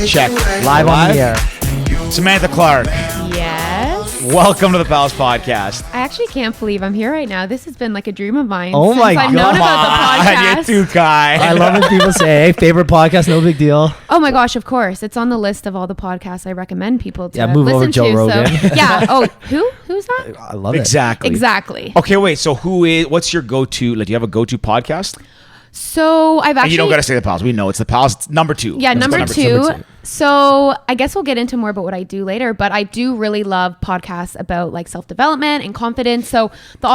Check. Live on the air. Samantha Clarke, Yes. welcome to the Pals Podcast. I actually can't believe I'm here right now. This has been like a dream of mine. Oh since my I've known about the podcast. You too, Kai. I love when people say, hey, favorite podcast, no big deal. Oh my gosh, of course. It's on the list of all the podcasts I recommend people to move listen over Joe to. Rogan. So, yeah. Oh, who's that? I love it. Exactly. Okay, wait. So what's your go-to? Like, do you have a go-to podcast? So I've actually... And you don't got to say the Pals. We know it's the Pals. It's number 2. Yeah, Let's go number two. So I guess we'll get into more about what I do later, but I do really love podcasts about like self-development and confidence. So the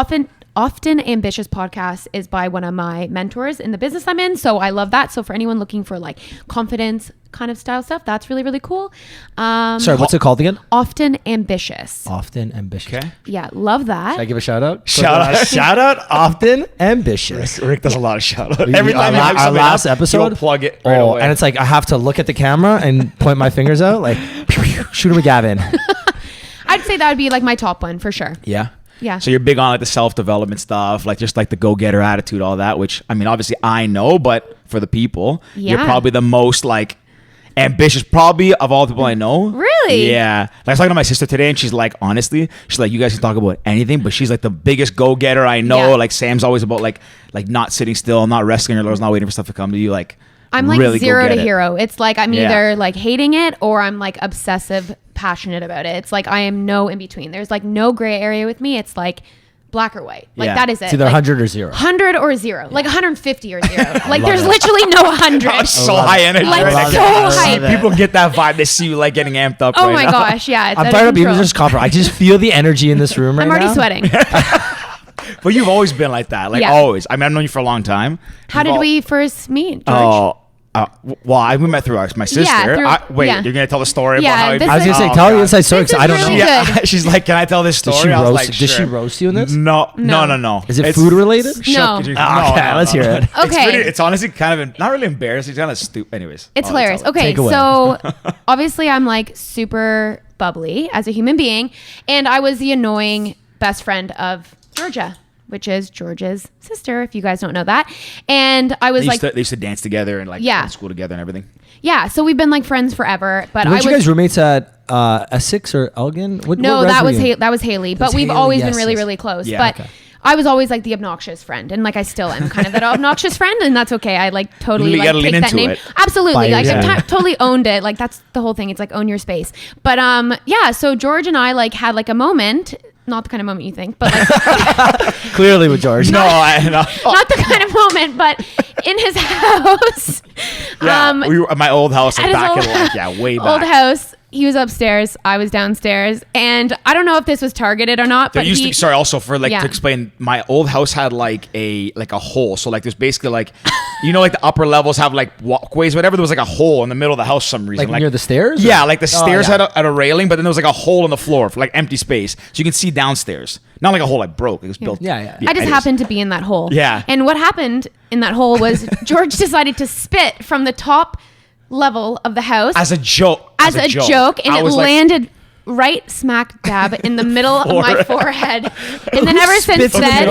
often ambitious podcast is by one of my mentors in the business I'm in. So I love that. So for anyone looking for like confidence kind of style stuff, that's really, really cool. Sorry, what's it called again? Often Ambitious. Often Ambitious. Okay. Yeah, love that. Should I give a shout out? Shout out. Often Ambitious. Rick does a lot of shout out. Every time our last episode, he'll plug it right away. And it's like I have to look at the camera and point my fingers out like shoot him a Gavin. I'd say that would be like my top one for sure. Yeah. Yeah. So you're big on like the self-development stuff, like just like the go-getter attitude, all that, which I mean, obviously I know, but for the people, you're probably the most like ambitious probably of all the people I know. Really? Yeah. Like, I was talking to my sister today and she's like, honestly, she's like, you guys can talk about anything, but she's like the biggest go-getter I know. Yeah. Like Sam's always about like not sitting still, not resting your laurels, not waiting for stuff to come to you. Like I'm like really zero to go-get it. hero. It's like I'm either like hating it or I'm like obsessive passionate about it. It's like I am no in between. There's like no gray area with me. It's like black or white. Like that is it. It's either like, 100 or 0. 100 or 0. Like 150 or 0. Like there's literally no 100. So high energy. Like right? so high. People get that vibe. They see you like getting amped up. Oh right my now. gosh, yeah. It's I'm out fired of up even control. just confident. I just feel the energy in this room right I'm now. already sweating. But you've always been like that. Like always. I mean, I've known you for a long time. How did we first meet, George? Well, we met through my sister. Wait, you're gonna tell the story about how this I was gonna say, tell the inside story because I don't really know. good. She's like, can I tell this story? Did she roast you in this? No. Is it food related? No. Okay, let's hear it. Okay. It's honestly kind of not really embarrassing. It's kind of stupid. Anyways, It's hilarious. Okay, Take away. so obviously I'm like super bubbly as a human being, and I was the annoying best friend of Georgia, which is George's sister, if you guys don't know that. And I was they used to dance together and like go to school together and everything. Yeah, so we've been like friends forever. But Weren't you guys roommates at Essex or Elgin? No, that was Haley. But we've always been really, really close. Yeah, but I was always like the obnoxious friend, and like I still am kind of that obnoxious friend, and that's okay. I like totally like take that name. Absolutely, like I've totally owned it. Like that's the whole thing. It's like own your space. But yeah, so George and I like had like a moment. Not the kind of moment you think, but like clearly with George. No, I know. Not the kind of moment, but in his house. Yeah, we were at my old house, like back in like way back. Old house. He was upstairs. I was downstairs, and I don't know if this was targeted or not. But Also for like to explain, my old house had like a hole. So like there's basically like, you know, like the upper levels have like walkways, whatever. There was like a hole in the middle of the house for some reason. Like near the stairs? Yeah, like the stairs had a railing, but then there was like a hole in the floor for like empty space, so you can see downstairs. Not like a hole like broke. It was built. Yeah. I just happened to be in that hole. Yeah. And what happened in that hole was George decided to spit from the top level of the house as a joke. And it landed right smack dab in the middle of my forehead. And then ever since then,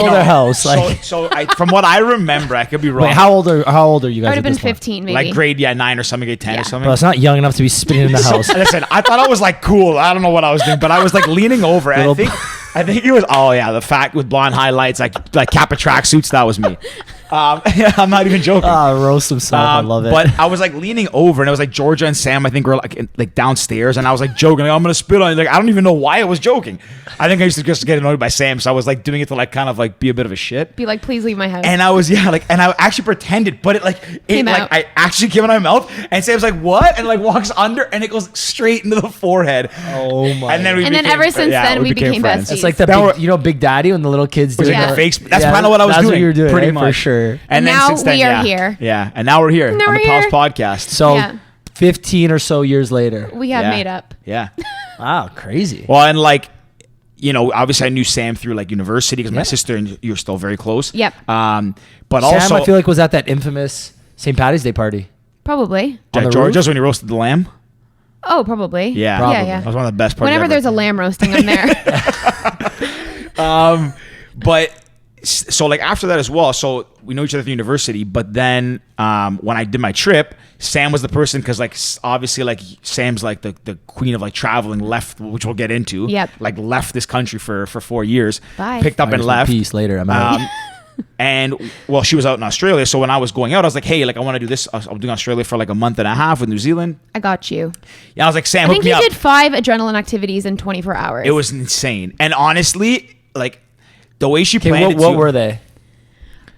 from what I remember, I could be wrong. Wait, how old are you guys? I would have been 15, maybe. Like grade 9 or something, grade 10 or something. But it's not young enough to be spitting in the house. Listen, I thought I was like cool. I don't know what I was doing, but I was like leaning over. And I think it was the fact with blonde highlights, like Kappa tracksuits. That was me. I'm not even joking. Roast himself. I love it. But I was like leaning over, and it was like Georgia and Sam, I think, were like downstairs, and I was like joking, like, I'm gonna spit on you. Like I don't even know why I was joking. I think I used to just get annoyed by Sam, so I was like doing it to like kind of like be a bit of a shit. Be like, please leave my house. And I was and I actually pretended, but I actually came out of my mouth, and Sam's like, what? And like walks under, and it goes straight into the forehead. Oh my! And then ever since then we became besties. It's like Big Daddy when the little kids doing the fakes. That's kind of what I was doing. That's what you were doing, pretty right? much. For sure. And now we are here. Yeah, and now we're here on the Pals Podcast. So 15 or so years later. We have made up. Yeah. Wow, crazy. Well, and like, you know, obviously I knew Sam through like university because my sister and you're still very close. Yep. But Sam, also, I feel like was at that infamous St. Patty's Day party. Probably. Georgia's when he roasted the lamb. Oh, probably. Yeah. Probably. Yeah. That was one of the best parties Whenever ever. There's a lamb roasting, I'm there. But so like after that as well, so we know each other at the university, but then when I did my trip, Sam was the person, because like obviously like Sam's like the queen of like traveling, left, which we'll get into. Yep. Like left this country for 4 years. Bye. Picked up and left. Peace later. I'm out. And well, she was out in Australia, so when I was going out, I was like, hey, like I want to do this. I'm doing Australia for like a month and a half with New Zealand. I got you. Yeah, I was like, Sam, I think hook me you up. did 5 adrenaline activities in 24 hours. It was insane, and honestly, like the way she Okay, planned it. what were they?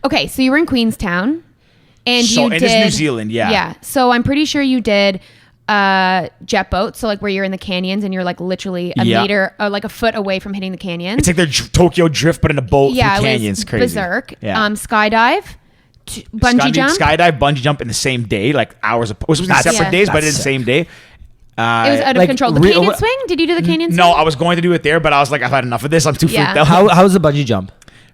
Okay, so you were in Queenstown, and So- you and did. it's New Zealand, yeah. Yeah. So I'm pretty sure you did jet boat. So like where you're in the canyons and you're like literally a Yeah. meter or like a foot away from hitting the canyons. It's like their Tokyo Drift, but in a boat Yeah, through it canyons. was Crazy. berserk. Yeah. Skydive, bungee jump. Skydive, bungee jump in the same day, like hours. It was supposed to be separate Yeah. days, but That's in the same day. It was out of like, control. The canyon swing? Did you do the canyon swing? No, I was going to do it there, but I was like, I've had enough of this. I'm too Yeah. freaked out. How was the bungee jump?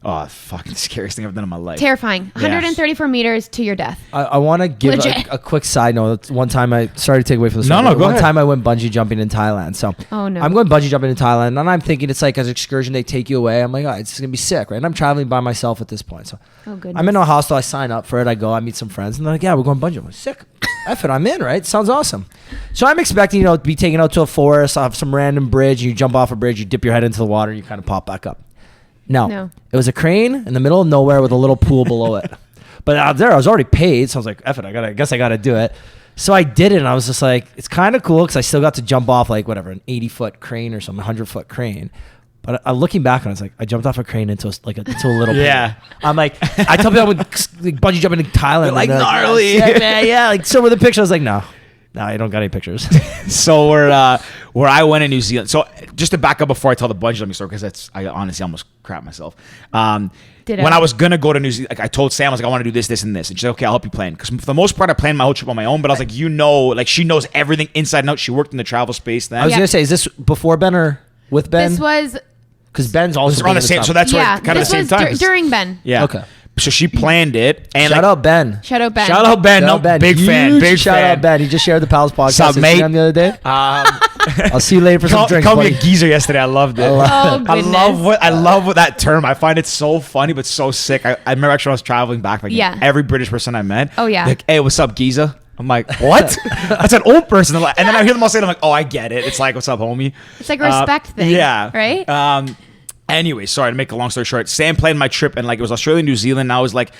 Oh, fucking scariest thing I've done in my life. Terrifying. 134 meters to your death. I want to give Legit. a quick side note. One time sorry to take away from the No, story. no, go One ahead. time I went bungee jumping in Thailand. So Oh, no. I'm going bungee jumping in Thailand, and I'm thinking it's like an excursion. They take you away. I'm like, oh, it's gonna be sick, right? And I'm traveling by myself at this point. So Oh, goodness. I'm in a hostel. I sign up for it. I go. I meet some friends, and they're like, yeah, we're going bungee. I'm like, sick. F it, I'm in, right? Sounds awesome. So I'm expecting, to be taken out to a forest off some random bridge. You jump off a bridge, you dip your head into the water, and you kind of pop back up. No. It was a crane in the middle of nowhere with a little pool below it. But out there, I was already paid, so I was like, F it, I guess I got to do it. So I did it, and I was just like, it's kind of cool because I still got to jump off like whatever, an 80-foot crane or some 100-foot crane. But looking back, and I was like, I jumped off a crane into a little pool. Yeah. I'm like, I tell people I would like, bungee jumping in Thailand. Like, and they're gnarly. Yeah, man, yeah. Like, so with the picture, I was like, no, I don't got any pictures. So where I went in New Zealand. So just to back up before I tell the bungee jumping story, because I honestly almost crap myself. Ditto. When I was gonna go to New Zealand, like I told Sam, I was like, I want to do this, this, and this, and she's like, okay, I'll help you plan. Because for the most part, I planned my whole trip on my own. But I was like, like she knows everything inside and out. She worked in the travel space then. I was Yeah. gonna say, is this before Ben or with Ben? This was Because Ben's also This is around the same. So that's yeah. where kind of the This same was time. during Ben. Yeah. Okay. So she planned it, and Shout out Ben. Shout out Ben. Shout out Ben. Shout No, out Ben. big fan. Huge Big shout fan. out Ben. He just shared the Pals podcast Sup, mate? Instagram the other day. I'll see you later for some Call, drinks. called me buddy. a geezer yesterday. I loved it. Oh, I goodness. love what that term. I find it so funny, but so sick. I remember actually when I was traveling back, like Yeah. every British person I met. Oh, yeah. Like, hey, what's up, geezer? I'm like, what? That's an old person. And then I hear them all say it. I'm like, oh, I get it. It's like, what's up, homie? It's like a respect thing. Yeah. Right? Anyway, sorry to make a long story short. Sam planned my trip, and like it was Australia, New Zealand. And I was like,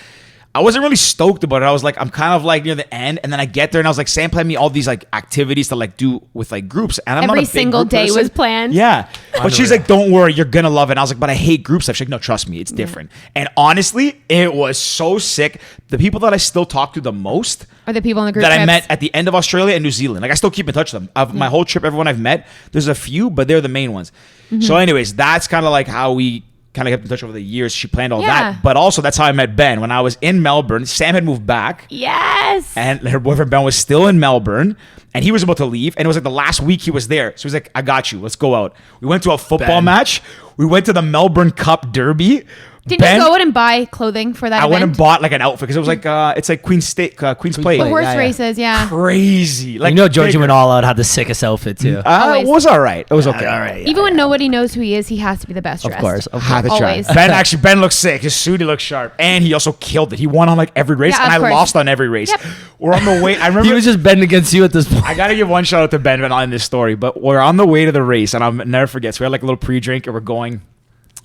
I wasn't really stoked about it. I was like, I'm kind of like near the end, and then I get there, and I was like, Sam planned me all these like activities to like do with like groups, and I'm not a Every big single group day person. was planned. Yeah, but she's like, don't worry, you're gonna love it. And I was like, but I hate group stuff. She's like, no, trust me, it's different. And honestly, it was so sick. The people that I still talk to the most Or the people in the group that I trips. met at the end of Australia and New Zealand. Like I still keep in touch with them. Of my whole trip, everyone I've met, there's a few, but they're the main ones. So anyways, that's kind of like how we kind of kept in touch over the years. She planned all Yeah. that. But also that's how I met Ben. When I was in Melbourne, Sam had moved back. Yes. And her boyfriend Ben was still in Melbourne. And he was about to leave. And it was like the last week he was there. So he was like, I got you. Let's go out. We went to a football Ben. match. We went to the Melbourne Cup Derby. Didn't you go out and buy clothing for that I event? went and bought like an outfit because it was like it's like Queen's Plate. The Plate. horse Yeah, yeah. races, yeah. Crazy. Like Georgie bigger. went all out, had the sickest outfit too. It Always. was all right. It was okay. all right. Even when nobody knows who he is, he has to be the best Of dressed. course. Of Had to try. Always. Ben looks sick. His suit, he looks sharp, and he also killed it. He won on like every race, Yeah, and of I course. lost on every race. Yep. We're on the way. I remember He was just betting against you at this point. I gotta give one shout out to Ben in this story, but we're on the way to the race, and I'll never forget. So we had like a little pre-drink, and we're going.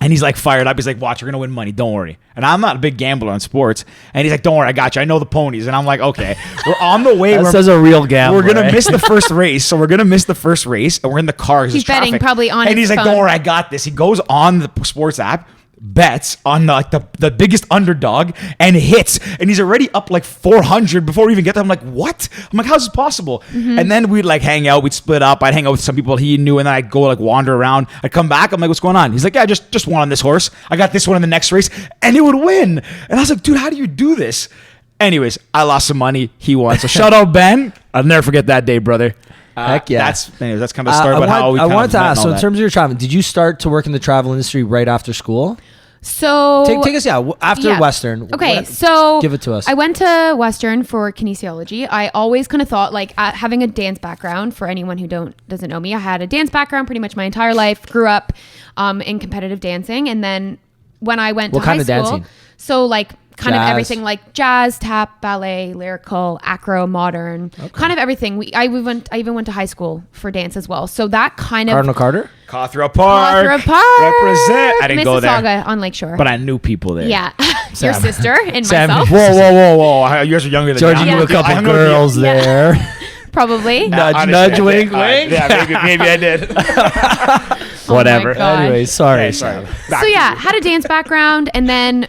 And he's like fired up. He's like, watch, we're going to win money. Don't worry. And I'm not a big gambler on sports. And he's like, don't worry, I got you. I know the ponies. And I'm like, okay. We're on the way. That says a real gambler. We're going eh? to miss the first race. So we're going to miss the first race. And we're in the car. 'cause He's there's betting traffic. probably on And his he's like, phone. don't worry, I got this. He goes on the sports app, bets on the biggest underdog, and hits. And he's already up like 400 before we even get there. I'm like, what? I'm like, how's this possible? Mm-hmm. And then we'd like hang out. We'd split up. I'd hang out with some people he knew, and then I'd go like wander around. I'd come back. I'm like, what's going on? He's like, yeah, just one on this horse. I got this one in the next race, and it would win. And I was like, dude, how do you do this? Anyways, I lost some money. He won. So shout out, Ben. I'll never forget that day, brother. Heck yeah. That's kind of the story about how we I kind wanted of to met and ask, all so in that. terms of your traveling, did you start to work in the travel industry right after school? So Take us, after Yeah. Western. Okay, what- so give it to us. I went to Western for kinesiology. I always kind of thought like having a dance background. For anyone who doesn't know me, I had a dance background pretty much my entire life. Grew up in competitive dancing, and then when I went What to high kind of school. dancing? So like kind Jazz. of everything, like jazz, tap, ballet, lyrical, acro, modern, kind of everything. I even went to high school for dance as well. So that kind of Cardinal Carter? Cawthra Park. Cawthra Park. Represent. I didn't go there. Mississauga on Lakeshore. But I knew people there. Yeah. Your Sam. sister and Sam. myself. Whoa. You guys are younger than Georgie me. knew a I couple hung out with you. girls there. Probably. Nudge, Honestly, nudge, I did. wink, wink. Yeah, maybe I did. Oh Whatever. my God. Anyway, sorry. Okay, sorry. So yeah, had a dance background, and then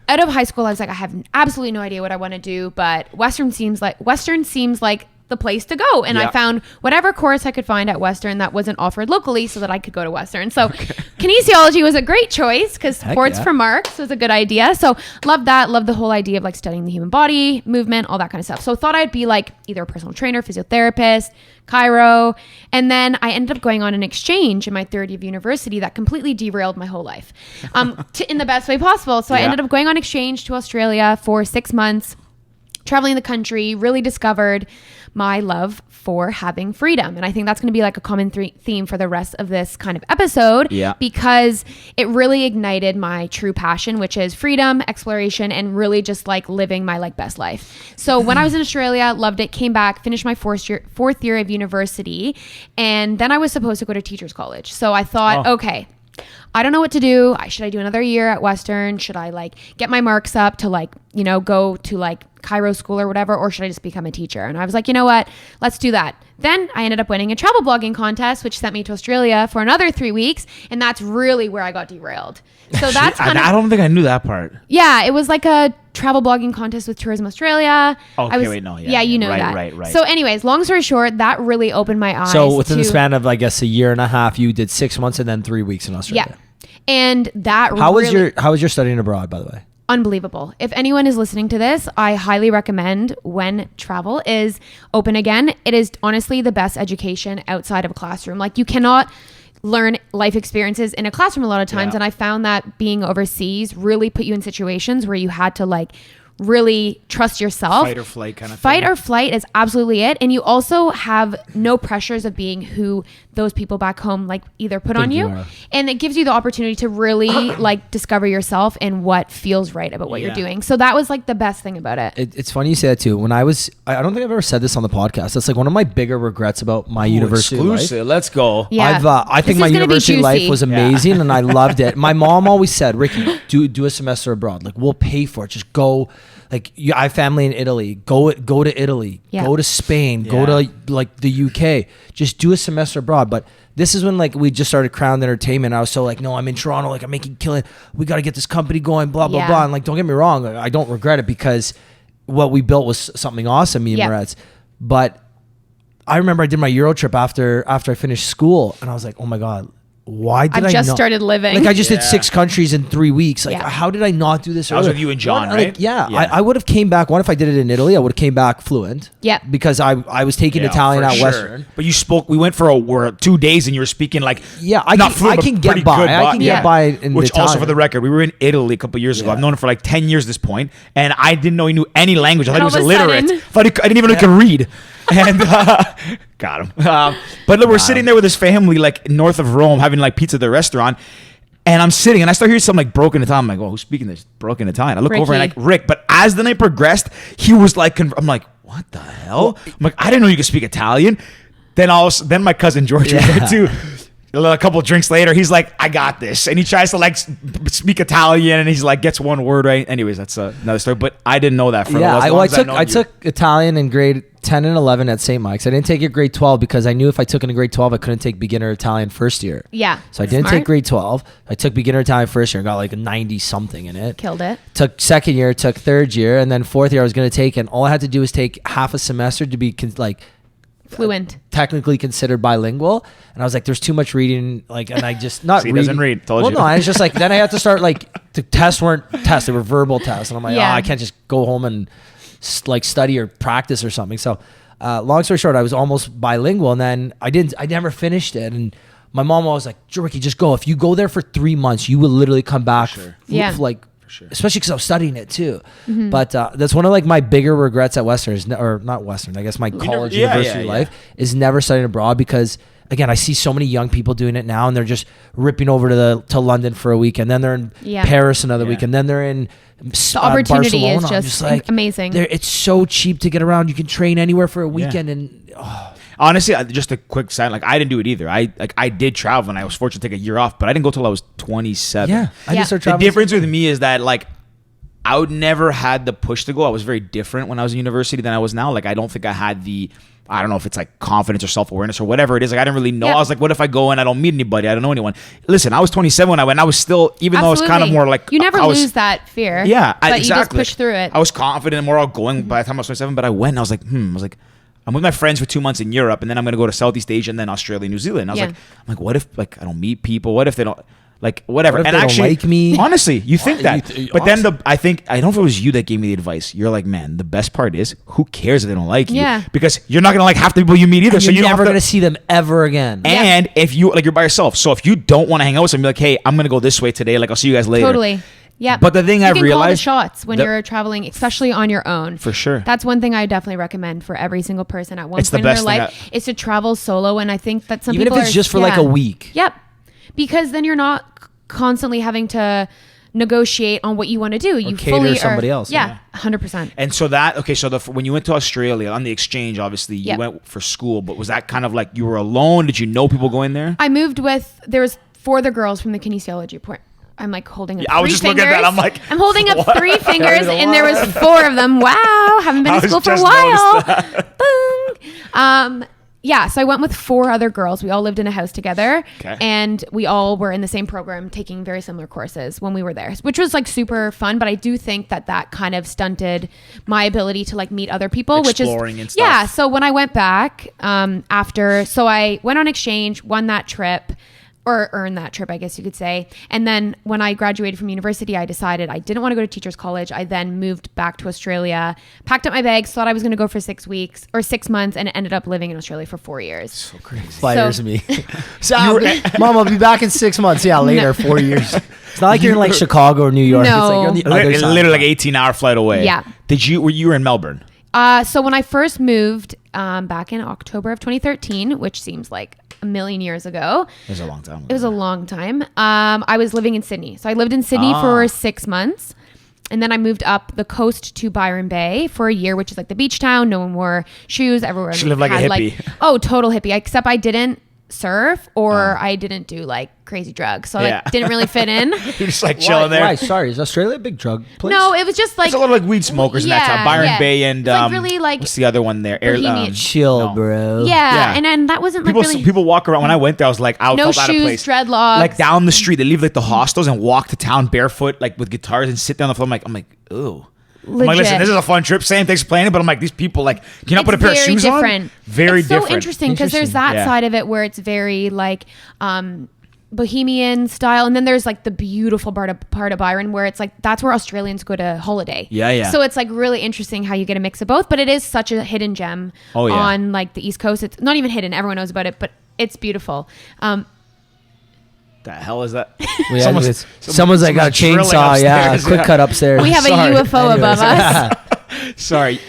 out of high school, I was like, I have absolutely no idea what I want to do, but Western seems like the place to go. And Yeah. I found whatever course I could find at Western that wasn't offered locally so that I could go to Western. So kinesiology was a great choice because Heck sports yeah. for marks was a good idea. So loved that. Loved the whole idea of like studying the human body, movement, all that kind of stuff. So thought I'd be like either a personal trainer, physiotherapist, chiro. And then I ended up going on an exchange in my third year of university that completely derailed my whole life in the best way possible. So I Yeah. ended up going on exchange to Australia for 6 months, traveling the country, really discovered my love for having freedom. And I think that's going to be like a common theme for the rest of this kind of episode, Yeah. because it really ignited my true passion, which is freedom, exploration, and really just like living my like best life. So when I was in Australia, loved it, came back, finished my fourth year of university, and then I was supposed to go to teachers college. So I thought, okay, I don't know what to do. Should I do another year at Western? Should I like get my marks up to like, go to like chiro school or whatever, or should I just become a teacher? And I was like, you know what? Let's do that. Then I ended up winning a travel blogging contest, which sent me to Australia for another 3 weeks. And that's really where I got derailed. So that's kind I of, don't think I knew that part. yeah, it was like a travel blogging contest with Tourism Australia. Okay, wait, no, yeah, yeah, you know right, that. right. So anyways, long story short, that really opened my eyes. So within the to- span of, I guess, a year and a half, you did 6 months and then 3 weeks in Australia. Yeah. And that How really, was your studying abroad, by the way? unbelievable. If anyone is listening to this, I highly recommend when travel is open again. It is honestly the best education outside of a classroom. Like you cannot learn life experiences in a classroom a lot of times. Yeah. And I found that being overseas really put you in situations where you had to like really trust yourself. Fight or flight kind of Fight thing. or flight is absolutely it. And you also have no pressures of being who those people back home like either put on Think you. you are. And it gives you the opportunity to really like discover yourself and what feels right about what you're Yeah. doing. So that was like the best thing about it. It's funny you say that too. When I don't think I've ever said this on the podcast. That's like one of my bigger regrets about my university life. Exclusive. Let's go. Yeah. I think This my is gonna be university life juicy. was amazing and I loved it. My mom always said, Ricky, do a semester abroad. Like we'll pay for it. Just go. Like I have family in Italy. Go to Italy. Yeah. Go to Spain. Yeah. Go to like the UK. Just do a semester abroad. But this is when like we just started Crown Entertainment. I was so like, no, I'm in Toronto. Like I'm making killing. We got to get this company going. Blah blah Yeah. blah. And like, don't get me wrong. I don't regret it because what we built was something awesome. Me and Yeah. Moretz. But I remember I did my Euro trip after I finished school, and I was like, oh my god. Why did I've I just not- started living. Like I just did Yeah. 6 countries in 3 weeks. Like Yeah. how did I not do this? That was earlier? with you and John, Like, right? yeah, Yeah. I would have came back. What if I did it in Italy? I would have came back fluent. Yep. Because I was taking Yeah, Italian for at sure. Western. But you spoke. We went for 2 days, and you were speaking like Yeah, I not can, fluent, I but can get pretty by. good, I can Yeah. get by in Which Italian. also, for the record, we were in Italy a couple years ago. Yeah. I've known him for like 10 years at this point, and I didn't know he knew any language. I thought And he was all of a illiterate. sudden- I didn't even know he could read. And got him. But look, we're sitting there with his family, like north of Rome, having like pizza at the restaurant. And I'm sitting, and I start hearing some like broken Italian. I'm like, "Oh, who's speaking this broken Italian?" I look over and Ricky. like Rick. But as the night progressed, he was like, I'm like, "What the hell?" I'm like, "I didn't know you could speak Italian." Then my cousin George was there too. A couple drinks later, he's like, "I got this," and he tries to like speak Italian, and he's like gets one word right. Anyways, that's another story. But I didn't know that for Yeah, as long as I known you. took Italian in grade 10 and 11 at St. Mike's. I didn't take it grade 12 because I knew if I took it in grade 12, I couldn't take beginner Italian first year. Yeah. So I didn't Smart. take grade 12. I took beginner Italian first year and got like a 90 something in it. Killed it. Took second year, took third year, and then fourth year I was going to take, and all I had to do was take half a semester to be Fluent. technically considered bilingual. And I was like, there's too much reading, like, and I just not See, he reading. doesn't read. Told well, you. no, I was just like, then I had to start like the tests weren't tests; they were verbal tests, and I'm like, Yeah. oh, I can't just go home and like study or practice or something. So, long story short, I was almost bilingual, and then I never finished it, and my mom was like, Ricky, just go. If you go there for 3 months, you will literally come back. Yeah. Like, sure. especially because I was studying it too. But that's one of like my bigger regrets at Western or not Western. I guess my college yeah, university yeah. life is never studying abroad because again, I see so many young people doing it now, and they're just ripping over to London for a week, and then they're in Paris another week, and then they're in the opportunity Barcelona. is just like amazing. It's so cheap to get around. You can train anywhere for a weekend, and honestly, just a quick side, like I didn't do it either. I did travel, and I was fortunate to take a year off, but I didn't go till I was 27. Yeah, I just started The traveling. difference with me is that like I would never had the push to go. I was very different when I was in university than I was now. Like I don't think I had I don't know if it's like confidence or self-awareness or whatever it is. Like I didn't really know. I was like, what if I go and I don't meet anybody? I don't know anyone. Listen, I was 27 when I went. I was still, even though I was kind of more like, you never lose that fear. Yeah, but exactly. you just push through it. I was confident and more outgoing by the time I was 27. But I went and I was like, I'm with my friends for 2 months in Europe, and then I'm going to go to Southeast Asia and then Australia, New Zealand. And I was like, what if like I don't meet people? What if they don't? Like whatever, What if and they don't actually, like me? honestly, you think that, but awesome. then I don't know if it was you that gave me the advice. You're like, man, the best part is, who cares if they don't like you? Yeah. Because you're not gonna like half the people you meet either. And So you're you're never going to see them ever again. And if you like, you're by yourself. So if you don't want to hang out with somebody, like, hey, I'm gonna go this way today. Like, I'll see you guys later. Totally. Yeah. But the thing you I can realized, call the shots when you're traveling, especially on your own. For sure. That's one thing I definitely recommend for every single person at one It's the point in their best thing life is to travel solo. And I think that some Even people if it's just for like a week. Yep. Because then you're not constantly having to negotiate on what you want to do. You cater fully to somebody else. Yeah, 100%. And so when you went to Australia on the exchange, obviously you went for school, but was that kind of like you were alone? Did you know people going there? I moved there was 4 other girls from the kinesiology point. I'm like holding up 3 I was just fingers. looking at that. I'm like, I'm holding up what? 3 fingers, and there was 4 of them. Wow, haven't been to school for a while. Boom. Yeah, so I went with 4 other girls. We all lived in a house together, and we all were in the same program, taking very similar courses when we were there, which was like super fun. But I do think that kind of stunted my ability to like meet other people, Exploring and stuff. Yeah. So when I went back so I went on exchange, won that trip. Or earned that trip, I guess you could say. And then when I graduated from university, I decided I didn't want to go to teacher's college. I then moved back to Australia, packed up my bags, thought I was going to go for 6 months, and ended up living in Australia for 4 years. So crazy. Fires me. Mom, I'll be back in 6 months. Yeah, later, 4 years. It's not like you're in like Chicago or New York. No. It's like on the other side. Literally like 18-hour flight away. Yeah. You were in Melbourne? So when I first moved back in October of 2013, which seems like a million years ago. It was a long time ago. It was a long time. I was living in Sydney. So I lived in Sydney for 6 months. And then I moved up the coast to Byron Bay for a year, which is like the beach town. No one wore shoes. Everywhere. She lived like a hippie. Total hippie. Except I didn't surf or I didn't do like crazy drugs. So I didn't really fit in. You're just like chilling there. Why? Sorry, is Australia a big drug place? No, it was just like... There's a lot of like weed smokers in that town. Byron Bay and... It's like really like... What's the other one there? Chill, bro. Yeah, and then that wasn't people, like really... People walk around. When I went there, I was like, I no felt out of place. shoes, dreadlocks. Like down the street, they leave like the hostels and walk to town barefoot, like with guitars and sit down on the floor. I'm like, ooh. Legit. I'm like, listen, this is a fun trip. Sam, thanks for playing it, but I'm like, these people, like, can you not put a pair of shoes on? Very it's different. So interesting because there's that side of it where it's very like bohemian style, and then there's like the beautiful part of Byron where it's like that's where Australians go to holiday. Yeah. So it's like really interesting how you get a mix of both, but it is such a hidden gem on like the East Coast. It's not even hidden; everyone knows about it, but it's beautiful. The hell is that? Someone's like got a chainsaw. Yeah, quick cut upstairs. We have a UFO above us. Sorry.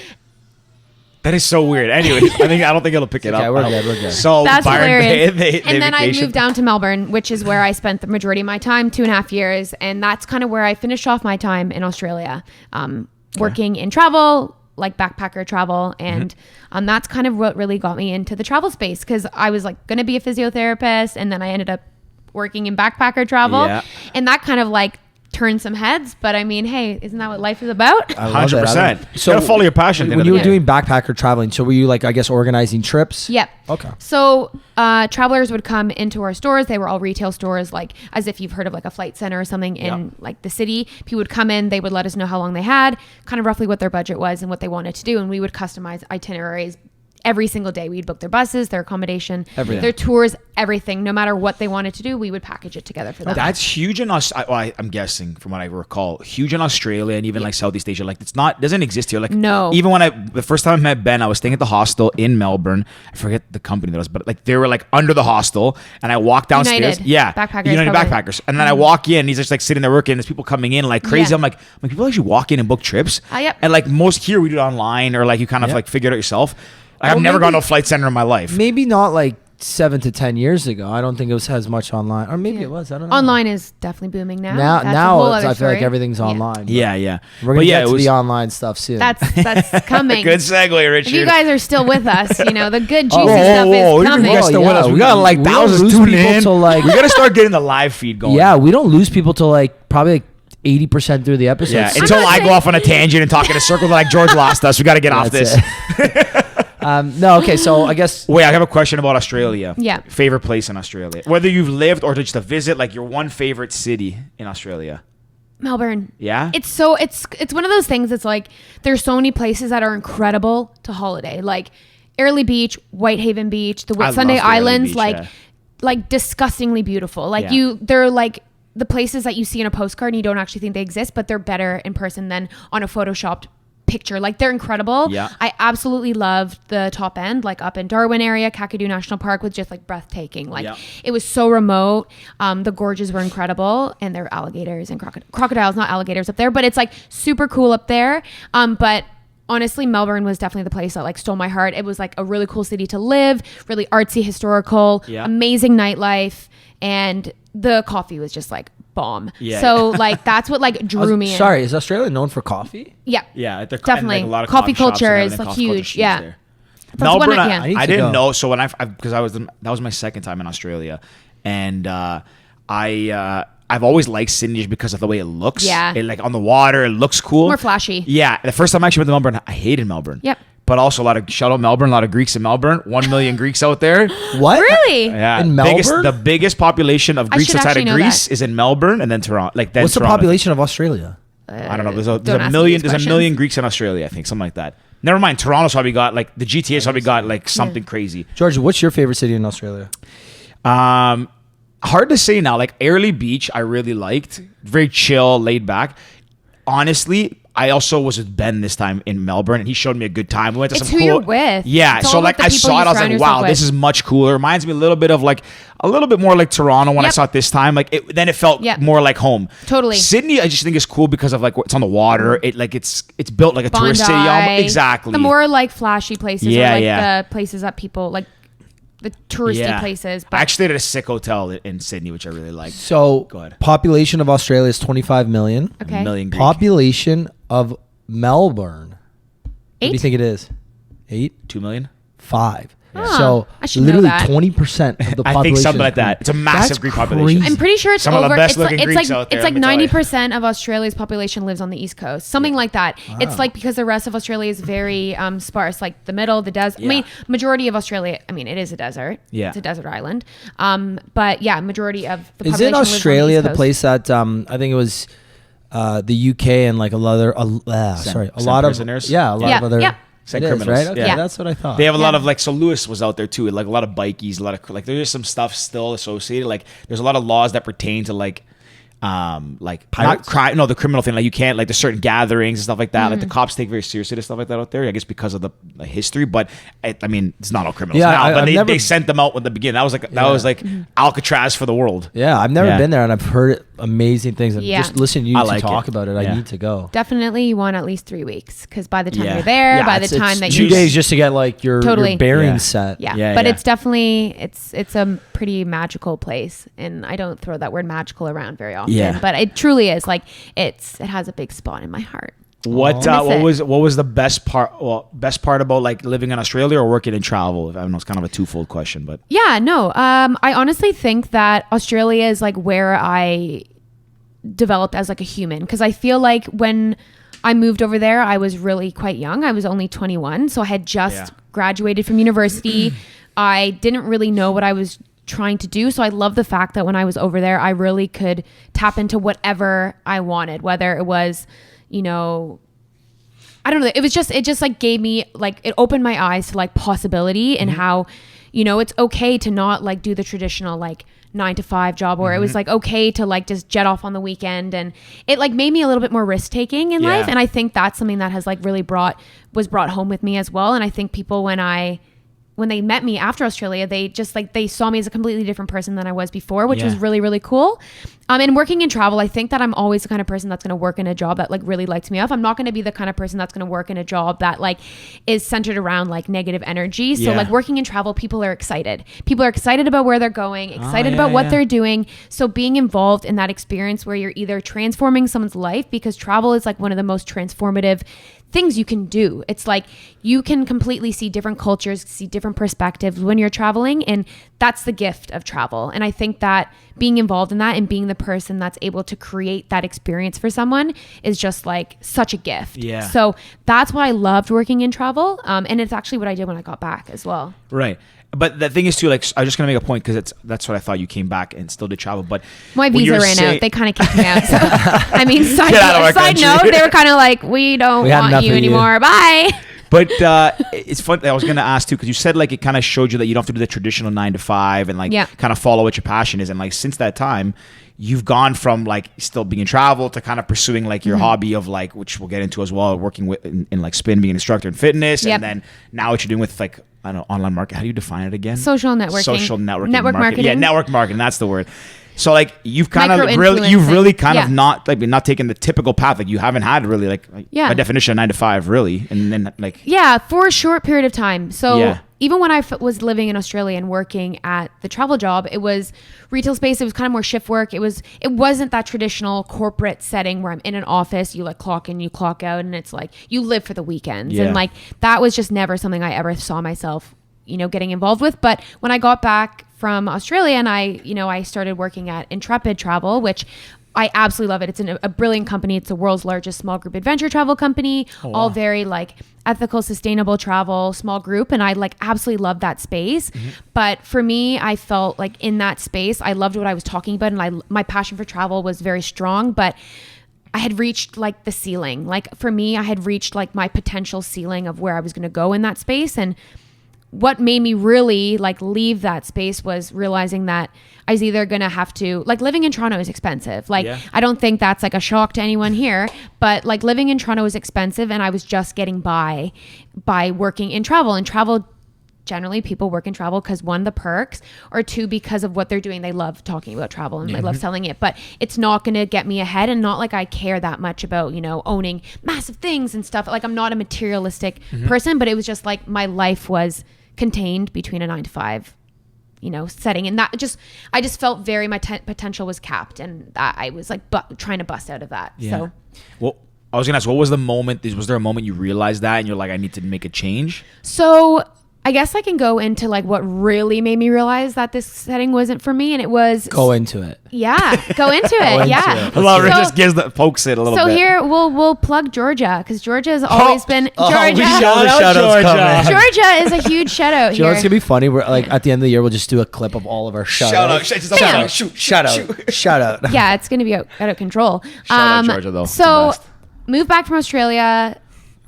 That is so weird. Anyway, I don't think it'll pick it up. We're good. So that's Byron hilarious. Bay, and then I moved down to Melbourne, which is where I spent the majority of my time, 2.5 years, and that's kind of where I finished off my time in Australia, working in travel, like backpacker travel, and that's kind of what really got me into the travel space because I was like going to be a physiotherapist, and then I ended up working in backpacker travel, and that kind of like turned some heads. But I mean, hey, isn't that what life is about? 100%. So you gotta follow your passion. When you were doing backpacker traveling, so were you like, I guess, organizing trips? Yep. Okay. So travelers would come into our stores. They were all retail stores, like as if you've heard of like a Flight Center or something in like the city. People would come in, they would let us know how long they had, kind of roughly what their budget was and what they wanted to do, and we would customize itineraries. Every single day we'd book their buses, their accommodation, their tours, everything. No matter what they wanted to do, we would package it together for them. That's huge in I'm guessing from what I recall, huge in Australia and even like Southeast Asia. Like doesn't exist here. Like no. Even when the first time I met Ben, I was staying at the hostel in Melbourne. I forget the company that was, but like they were like under the hostel, and I walked downstairs. United Backpackers. United Backpackers. And then I walk in, he's just like sitting there working. There's people coming in like crazy. I'm like people actually walk in and book trips. And like most here we do it online or like you kind of like figure it out yourself. I've never gone to a Flight Center in my life. Maybe not like 7 to 10 years ago. I don't think it was as much online, or maybe Yeah. it was. I don't know. Online is definitely booming now. Now, That's a whole I other feel like story. everything's Yeah. online. but Yeah. We're gonna get to the online stuff soon. That's coming. Good segue, Richard. If you guys are still with us, you know the good juicy Whoa, stuff you is can coming. get still with us. We got like we don't thousands lose tuning people in. till, like- we gotta start getting the live feed going. Yeah, we don't lose people till like probably like 80% through the episode. Yeah, I'm until not I go saying- off on a tangent and talk in a circle like George lost us. We got to get off That's this. it. No, okay, so I guess Wait, I have a question about Australia. Yeah. Favorite place in Australia? Whether you've lived or just to visit, like your one favorite city in Australia. Melbourne. Yeah? It's one of those things. It's like there's so many places that are incredible to holiday, like Airlie Beach, Whitehaven Beach, the I Whitsunday love the Airlie Islands, Beach, like yeah. like disgustingly beautiful. Like Yeah. they're like the places that you see in a postcard and you don't actually think they exist, but they're better in person than on a photoshopped picture. Like they're incredible. Yeah. I absolutely loved the top end, like up in Darwin area. Kakadu National Park was just like breathtaking. Like Yeah. it was so remote. The gorges were incredible, and there were alligators and crocodiles, not alligators up there, but it's like super cool up there. But honestly, Melbourne was definitely the place that like stole my heart. It was like a really cool city to live, really artsy, historical, Yeah. amazing nightlife, and the coffee was just like bomb. Yeah. So like that's what like drew me in. Sorry, is Australia known for coffee? Yeah. Yeah, they're Definitely. and, like, a lot of Coffee shops and culture is, everything. like, Coffee culture's huge. Yeah. there. That's one Melbourne, yeah. I need I to didn't go. know. So when because that was my second time in Australia, and I've always liked Sydney just because of the way it looks. Yeah. It, like on the water, it looks cool. More flashy. Yeah, the first time I actually went to Melbourne, I hated Melbourne. Yep. But also shout out Melbourne, a lot of Greeks in Melbourne. 1 million Greeks out there. What? Really? Yeah, In biggest, Melbourne? the biggest population of I Greeks should outside of actually know Greece that. is in Melbourne, and then Toronto. Like then What's the Toronto. population of Australia? I don't know. There's Don't a ask me million. these There's a million questions. Greeks in Australia. I think something like that. Never mind. Toronto's probably got like the GTA's probably got like something crazy. George, what's your favorite city in Australia? Hard to say now. Like Airlie Beach, I really liked. Very chill, laid back. Honestly, I also was with Ben this time in Melbourne, and he showed me a good time. We went to It's some who cool. you're with. Yeah, It's so all like about the I people saw you it, I was surround like, yourself wow, this with. is much cooler. Reminds me a little bit of like a little bit more like Toronto when I Yep. saw it this time. Like then it felt Yep. more like home. Totally. Sydney, I just think is cool because of like it's on the water. It like it's built like a tourist city. Bondi. Exactly. The more like flashy places, Yeah, or like yeah. the places that people like, the touristy places. I But actually stayed at a sick hotel in Sydney, which I really liked. So, Go ahead. population of Australia is 25 million. okay, A million Greek. Population of Melbourne. What do you 8? think it is? 8? 2 million? 5. Huh. So I should know literally that. 20% of the population. I think something is like that. Greek. It's a massive That's Greek population. crazy. I'm pretty sure it's Some of the over. best It's like looking it's Greeks like out there, it's like let me tell you. 90% of Australia's population lives on the east coast, something like that. It's like because the rest of Australia is very sparse, like the middle, the desert. I mean, majority of Australia. I mean, it is a desert. Yeah. It's a desert island. But yeah, majority of the Isn't population lives on Australia the, the east coast. place that I think it was the UK and like a lot of prisoners? a lot Yeah, of other yeah. Sent it is, criminals. right? Okay, Yeah. that's what I thought. They have a lot Yeah. of like, so Lewis was out there too, like a lot of bikies, a lot of like, there's some stuff still associated. Like, there's a lot of laws that pertain to like Pirates? the criminal thing. Like, you can't, like, there's certain gatherings and stuff like that. Like, the cops take very seriously to stuff like that out there, I guess because of the history. But I mean, it's not all criminals Yeah, now. But I've never- they sent them out at the beginning. That was like Alcatraz for the world. Yeah, I've never Yeah. been there, and I've heard amazing things. And Yeah. just listening to you I to like talk it. about it, Yeah. I need to go. Definitely, you want at least 3 weeks because by the time Yeah. you're there, Yeah, by the it's time that 2 you days just to get like your Totally. bearings Yeah. set. Yeah, Yeah, but yeah. it's definitely it's a pretty magical place, and I don't throw that word magical around very often. Yeah. But it truly is. Like it has a big spot in my heart. What Miss it. what was the best part? Well, best part about like living in Australia or working in travel? I don't know. It's kind of a twofold question, but Yeah, no. I honestly think that Australia is like where I developed as like a human, because I feel like when I moved over there, I was really quite young. I was only 21, so I had just graduated from university. I didn't really know what I was trying to do, so I love the fact that when I was over there, I really could tap into whatever I wanted, whether it was, you know, I don't know. It just like gave me like, it opened my eyes to like possibility and how, you know, it's okay to not like do the traditional like 9 to 5 job, or it was like okay to like just jet off on the weekend, and it like made me a little bit more risk taking in life. And I think that's something that has like really was brought home with me as well. And I think people, when I when they met me after Australia, they just like, they saw me as a completely different person than I was before, which Yeah. was really, really cool. And working in travel, I think that I'm always the kind of person that's going to work in a job that like really lights me up. I'm not going to be the kind of person that's going to work in a job that like is centered around like negative energy. So Yeah. like working in travel, people are excited. People are excited about where they're going, excited yeah, about what yeah. they're doing. So being involved in that experience where you're either transforming someone's life, because travel is like one of the most transformative things you can do. It's like you can completely see different cultures, see different perspectives when you're traveling, and that's the gift of travel. And I think that being involved in that and being the person that's able to create that experience for someone is just like such a gift. Yeah. So that's why I loved working in travel. And it's actually what I did when I got back as well. Right. But the thing is too, like, I was just gonna make a point because that's what I thought you came back and still did travel. But My when visa you're ran out. They kind of kicked me out. So, I mean, side Get out of our country. note, they were kind of like, we don't We had enough want you of you. anymore. Bye. But it's fun. I was gonna ask too because you said like it kind of showed you that you don't have to do the traditional 9 to 5 and like Yeah. kind of follow what your passion is. And like since that time, you've gone from like still being in travel to kind of pursuing like your hobby of like, which we'll get into as well, working with in like spin, being an instructor in fitness, Yep. and then now what you're doing with like, I don't know, online market. How do you define it again? Social networking. Social networking. Network marketing. Yeah, network marketing. That's the word. So like you've kind of Micro-influencing. really, you've really kind of Yeah. not taken the typical path. Like you haven't had really like Yeah. by definition 9 to 5 really, and then like Yeah, for a short period of time. So Yeah. even when I was living in Australia and working at the travel job, it was retail space. It was kind of more shift work. It wasn't that traditional corporate setting where I'm in an office, you like clock in, you clock out, and it's like you live for the weekends. Yeah. And like that was just never something I ever saw myself, getting involved with. But when I got back from Australia and I started working at Intrepid Travel, which I absolutely love it. It's a brilliant company. It's the world's largest small group adventure travel company, all very like ethical, sustainable travel, small group. And I like absolutely love that space. But for me, I felt like in that space, I loved what I was talking about. And my passion for travel was very strong, but I had reached like the ceiling. Like for me, I had reached like my potential ceiling of where I was going to go in that space. And what made me really like leave that space was realizing that I was either going to have to, like, living in Toronto is expensive. Like, Yeah. I don't think that's like a shock to anyone here, but like living in Toronto is expensive, and I was just getting by working in travel. And travel, generally people work in travel because one, the perks, or two, because of what they're doing. They love talking about travel and they love selling it, but it's not going to get me ahead. And not like I care that much about, owning massive things and stuff. Like I'm not a materialistic person, but it was just like my life was contained between a 9 to 5 setting, and that I just felt my potential was capped, and that I was like trying to bust out of that. So Well, I was gonna ask, what was the moment? Was there a moment you realized that and you're like, I need to make a change? I guess I can go into like what really made me realize that this setting wasn't for me, and it was Go into it. go into it. into Yeah. it. I love it. So- Just pokes it a little So bit. here we'll plug Georgia, because Georgia has always been Georgia. we know the shout-outs coming. Georgia is a huge shout out Do you know here. what's gonna be funny? We're like at the end of the year, we'll just do a clip of all of our shout outs. Shout out. Yeah, it's going to be out of control. Shout out Georgia, though. It's the So, best. moved back from Australia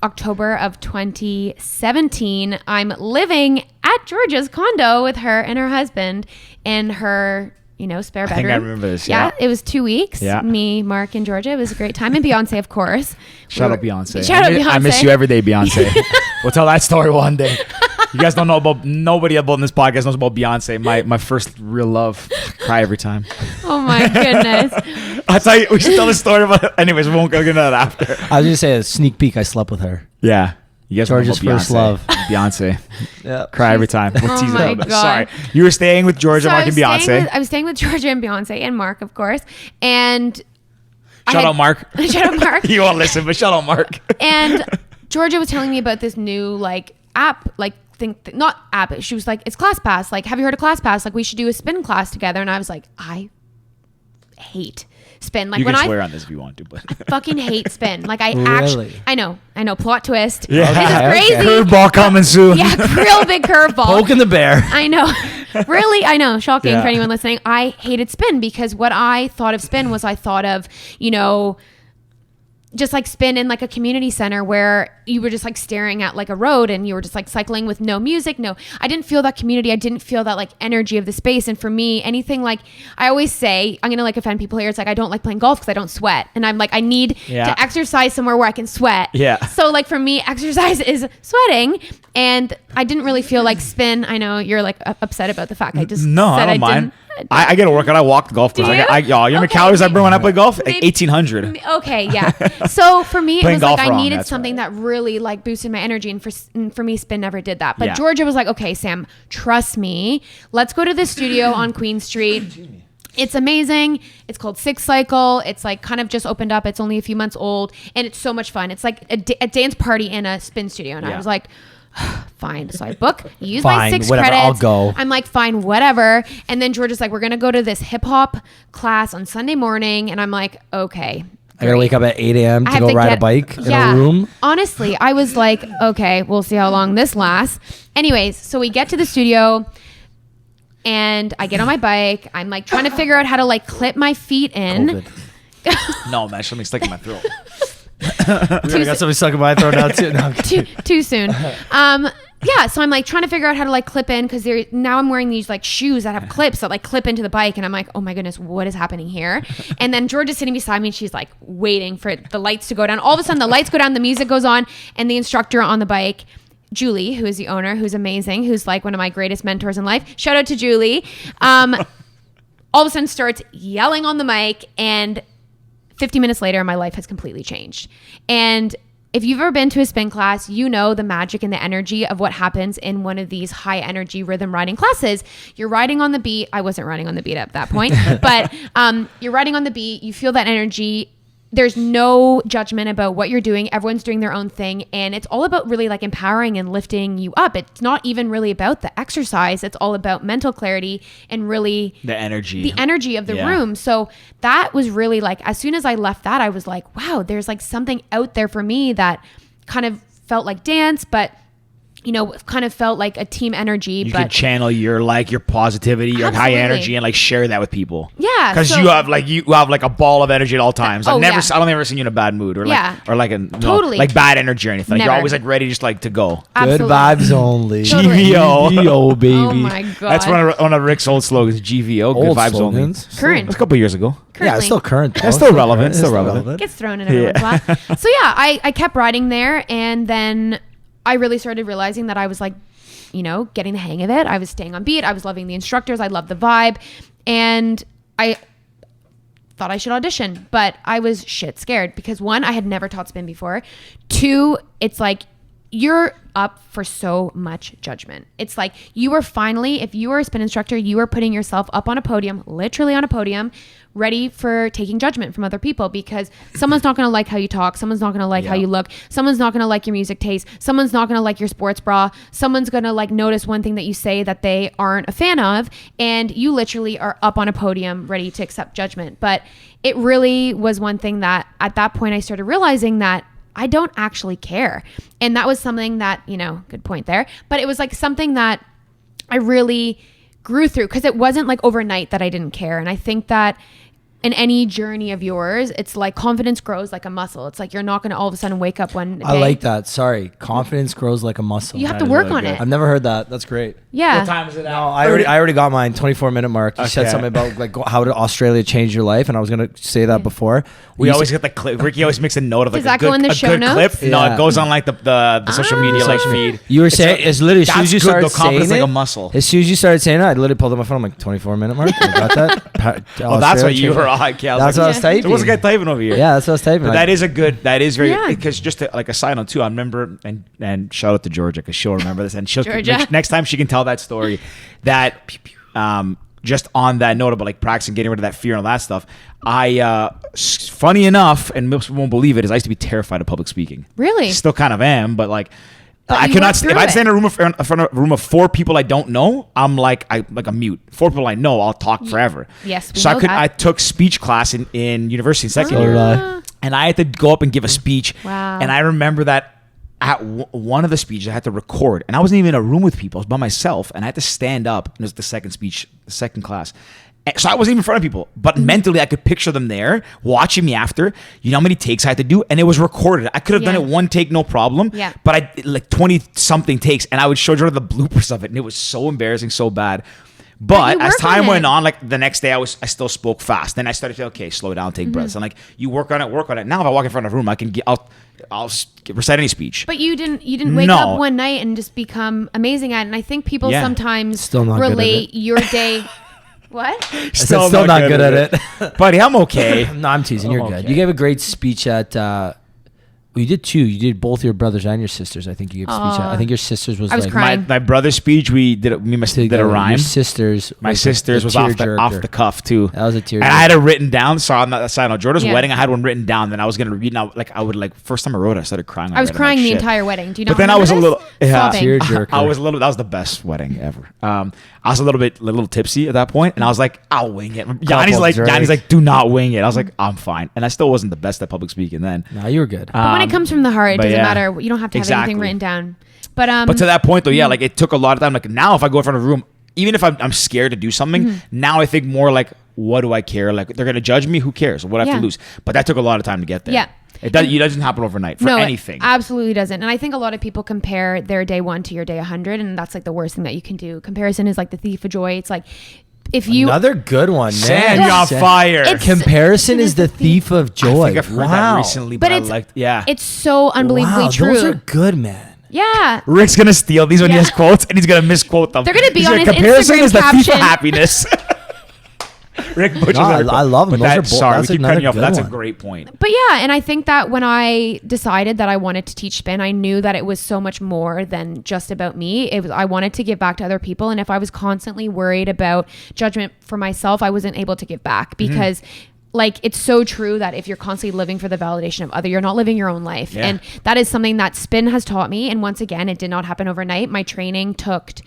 October of 2017. I'm living at Georgia's condo with her and her husband in her, spare bedroom. think I remember this, yeah. It was 2 weeks. Yeah. Me, Mark, and Georgia. It was a great time. And Beyonce, of course. Shout out Beyonce. Shout out Beyonce. I miss you every day, Beyonce. We'll tell that story one day. You guys don't know about, nobody about this podcast knows about Beyonce. My first real love. Cry every time. Oh my goodness. I'll tell you, we should tell the story about it. Anyways, we won't go into that after. I was gonna say a sneak peek. I slept with her. Yeah. You guys Georgia's don't know about first Beyonce. love. Beyonce. Yeah. Cry every time. We'll Oh tease it my a little bit. God. Sorry. You were staying with Georgia, So Mark, and Beyonce. I was staying with Georgia and Beyonce and Mark, of course. And Shout out Mark. Shout out Mark. You won't listen, but shout out Mark. And Georgia was telling me about this new like app, like not app. She was like, it's ClassPass. Like, have you heard of ClassPass? Like, we should do a spin class together. And I was like, I hate spin. Like You when can I swear on this if you want to, but fucking hate spin. Like I Really? actually, I know, plot twist. Yeah. This is Okay. crazy. curveball coming soon. Yeah, real big curveball. Poking the bear. I know. Really, I know. Shocking Yeah. for anyone listening. I hated spin because what I thought of spin was I thought of, just like spin in like a community center where you were just like staring at like a road and you were just like cycling with no music. No, I didn't feel that community. I didn't feel that like energy of the space. And for me, anything like I always say, I'm going to like offend people here. It's like, I don't like playing golf because I don't sweat. And I'm like, I need Yeah. to exercise somewhere where I can sweat. Yeah. So like for me, exercise is sweating. And I didn't really feel like spin. I know you're like upset about the fact I just No, said I don't mind. didn't. I get a workout. I walk the golf course. Do you? You know how many calories I burn when I play golf? Like 1,800. Okay, yeah. So for me, it Playing was like golf I wrong, needed that's something that really like boosted my energy, and for me, spin never did that. But Yeah. Georgia was like, okay, Sam, trust me. Let's go to this studio on Queen Street. It's amazing. It's called Six Cycle. It's like kind of just opened up. It's only a few months old, and it's so much fun. It's like a dance party in a spin studio, and I was like, fine. So I use my Fine, 6 whatever, credits. I'll go. I'm like, fine, whatever. And then Georgia's like, we're gonna go to this hip hop class on Sunday morning, and I'm like, okay. I gotta wake up at 8 a.m. to I have go to ride a bike in a room. Honestly, I was like, okay, we'll see how long this lasts. Anyways, so we get to the studio and I get on my bike. I'm like trying to figure out how to like clip my feet in. No, man. Something's stuck in my throat. I got something stuck in my throat now too. No, too soon. Yeah, so I'm like trying to figure out how to like clip in because now I'm wearing these like shoes that have clips that like clip into the bike, and I'm like, oh my goodness, what is happening here? And then Georgia's sitting beside me, and she's like waiting for the lights to go down. All of a sudden, the lights go down, the music goes on, and the instructor on the bike, Julie, who is the owner, who's amazing, who's like one of my greatest mentors in life. Shout out to Julie. All of a sudden, starts yelling on the mic, and 50 minutes later, my life has completely changed. And if you've ever been to a spin class, you know the magic and the energy of what happens in one of these high energy rhythm riding classes. You're riding on the beat. I wasn't riding on the beat at that point, but you're riding on the beat. You feel that energy. There's no judgment about what you're doing. Everyone's doing their own thing. And it's all about really like empowering and lifting you up. It's not even really about the exercise. It's all about mental clarity and really The energy of the room. So that was really like, as soon as I left that, I was like, wow, there's like something out there for me that kind of felt like dance, but you know, kind of felt like a team energy. You but can channel your positivity, your high Absolutely. energy, and like share that with people. Yeah, because so- you have a ball of energy at all times. Oh, I yeah. don't ever see you in a bad mood or Totally. like bad energy or anything. Like, you're Never. always like ready, just like to go. Good Absolutely. vibes only. Totally. GVO. GVO, baby. Oh my God. That's one of Rick's old slogans. GVO. Good Old vibes slogans. only. Current. It was a couple years ago. Yeah, Currently. it's still current. Though. It's still relevant. Still relevant. Gets thrown in every once in a while. So yeah, I kept riding there, and then I really started realizing that I was like, you know, getting the hang of it. I was staying on beat. I was loving the instructors. I loved the vibe, and I thought I should audition, but I was shit scared because 1, I had never taught spin before. 2, it's like you're up for so much judgment. It's like you were finally, if you were a spin instructor, you were putting yourself up on a podium, literally on a podium, ready for taking judgment from other people, because someone's not going to like how you talk. Someone's not going to like how you look. Someone's not going to like your music taste. Someone's not going to like your sports bra. Someone's going to like notice one thing that you say that they aren't a fan of. And you literally are up on a podium ready to accept judgment. But it really was one thing that at that point I started realizing that I don't actually care. And that was something that, you know, good point there. But it was like something that I really grew through, because it wasn't like overnight that I didn't care. And I think that in any journey of yours, it's like confidence grows like a muscle. It's like you're not going to all of a sudden wake up one day. I like that. Sorry. Confidence grows like a muscle. You have That to is work really on good. it. I've never heard that. That's great. Yeah. What time is it No, now? I already got mine. 24-minute mark. You said Okay. something about like how did Australia change your life, and I was gonna say that before. We You always said- get the clip. Ricky always makes a note of like Does that a good, go in the a show good notes? clip. No, Yeah. it goes on like the social media like feed. You were It's saying it's literally as soon as you that's good, started though. Confidence saying like it, a muscle. As soon as you started saying it, I literally pulled up my phone. I'm like 24-minute mark. I got that. Oh, that's what you were like. Yeah, I was That's what I was Yeah. typing. So what's the guy typing over here? Yeah, that's what I was typing. But Like, that is a good. That is very Yeah. because just like a side note too. I remember and shout out to Georgia because she'll remember this and she'll Georgia. next time she can tell that story. That just on that note about like practicing, getting rid of that fear and all that stuff. Funny enough, and most people won't believe it, is I used to be terrified of public speaking. Really? Still kind of am, but like. But I you cannot. worked through If I it. stand in a room of 4 people I don't know, I'm like a mute. 4 people I know, I'll talk forever. Yes, we So know that. I took speech class in university in second So year, did I. and I had to go up and give a speech. Wow. And I remember that at one of the speeches I had to record, and I wasn't even in a room with people. I was by myself, and I had to stand up. And it was the second speech, the second class. So I wasn't even in front of people, but mentally I could picture them there watching me after. You know how many takes I had to do? And it was recorded. I could have done Yeah. it one take, no problem. Yeah. But I like 20 something takes, and I would show her the bloopers of it, and it was so embarrassing, so bad. But you as work time on went it. on, like the next day I still spoke fast. Then I started to okay, slow down, take breaths. And like you work on it. Now if I walk in front of a room, I can I'll recite any speech. But you didn't wake No. up one night and just become amazing at it. And I think people Yeah. sometimes Still not good at relate it. your day. What? Still not good at it. Buddy, I'm okay. No, I'm teasing. You're I'm good. okay. You gave a great speech at. Well, you did two. You did both your brothers and your sisters. I think you gave a speech at. I think your sisters was I was like crying. My brother's speech, we did a rhyme. Your sisters. My was sister's a was off tearjerker. the cuff too. That was a tearjerker. And I had it written down. So on that side on Jordan's Yeah. wedding, I had one written down. Then I was gonna read. Now, like I would like first time I wrote it, I started crying. I was already. I'm crying like, the shit. entire wedding. Do you know? But then I was a little Sobbing. Tearjerker. I was a little. That was the best wedding ever. I was a little tipsy at that point, and I was like, "I'll wing it." Yanni's like, "Do not wing it." I was like, "I'm fine," and I still wasn't the best at public speaking then. No, you were good. But when it comes from the heart, it but doesn't yeah. matter. You don't have to have anything Exactly. written down. But But to that point though, yeah, like it took a lot of time. Like now, if I go in front of a room, even if I'm scared to do something, now I think more like, what do I care? Like they're gonna judge me. Who cares? What do I have Yeah. to lose? But that took a lot of time to get there. Yeah. It doesn't happen overnight for no, anything. It absolutely doesn't. And I think a lot of people compare their day 1 to your day 100, and that's like the worst thing that you can do. Comparison is like the thief of joy. It's like if you Another good one, Sam, man. you're on Sam. fire. It's- Comparison is the thief of I joy. think I've heard wow. that recently, But but I it's- liked. Yeah. it's so unbelievably wow, true. Those are good, man. Yeah. Rick's gonna steal these when he Yeah. has quotes, and he's gonna misquote them. They're gonna be He's on his comparison Instagram is the thief of caption. happiness. Rick butchers No, every I love 'em. But Those are that, bo- sorry, that's we keep another cutting you off. good That's a one. great point. But yeah, and I think that when I decided that I wanted to teach spin, I knew that it was so much more than just about me. I wanted to give back to other people, and if I was constantly worried about judgment for myself, I wasn't able to give back because like it's so true that if you're constantly living for the validation of other, you're not living your own life. Yeah. And that is something that spin has taught me. And once again, it did not happen overnight. My training took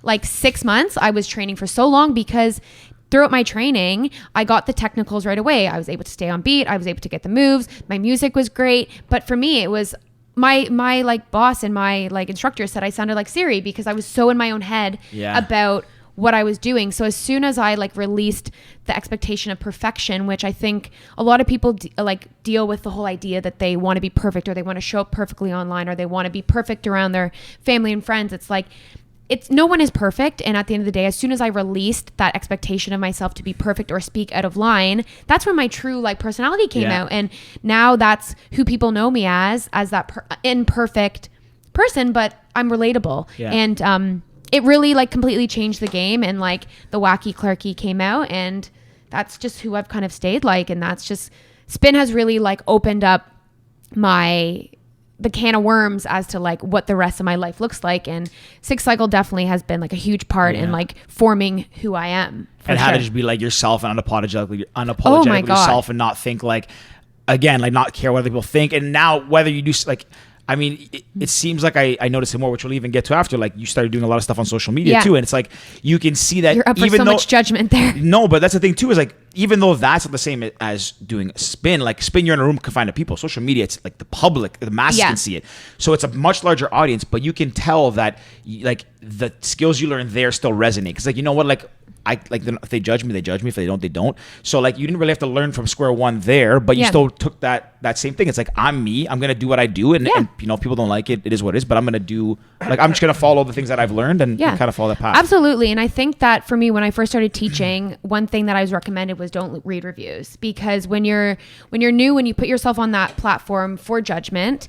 like 6 months. I was training for so long because throughout my training, I got the technicals right away. I was able to stay on beat. I was able to get the moves. My music was great. But for me, it was my like boss and my like instructor said I sounded like Siri because I was so in my own head Yeah. about what I was doing. So as soon as I like released the expectation of perfection, which I think a lot of people deal with the whole idea that they want to be perfect or they want to show up perfectly online or they want to be perfect around their family and friends. It's like, no one is perfect. And at the end of the day, as soon as I released that expectation of myself to be perfect or speak out of line, that's when my true like personality came Yeah. out. And now that's who people know me as that imperfect person, but I'm relatable. Yeah. And, it really like completely changed the game, and like the wacky Clarke came out, and that's just who I've kind of stayed like. And that's just spin has really like opened up the can of worms as to like what the rest of my life looks like. And Six Cycle definitely has been like a huge part in like forming who I am. And how sure. to just be like yourself and unapologetically Oh my God. yourself and not think like, again, like not care what other people think. And now whether you do like, I mean, it seems like I noticed it more, which we'll even get to after. Like you started doing a lot of stuff on social media Yeah. too, and it's like you can see that You're up for even so though much judgment there. no, but that's the thing too is like even though that's not the same as doing spin, like spin, you're in a room confined to people. Social media, it's like the public, the masses Yeah. can see it, so it's a much larger audience. But you can tell that like the skills you learn there still resonate because like you know what like. If they judge me, they judge me. If they don't, they don't. So like you didn't really have to learn from square one there, but you Yeah. still took that same thing. It's like I'm me. I'm gonna do what I do, and, Yeah. and you know if people don't like it, it is what it is. But I'm gonna do like I'm just gonna follow the things that I've learned and kind of follow that path. Absolutely. And I think that for me, when I first started teaching, one thing that I was recommended was don't read reviews, because when you're new, when you put yourself on that platform for judgment,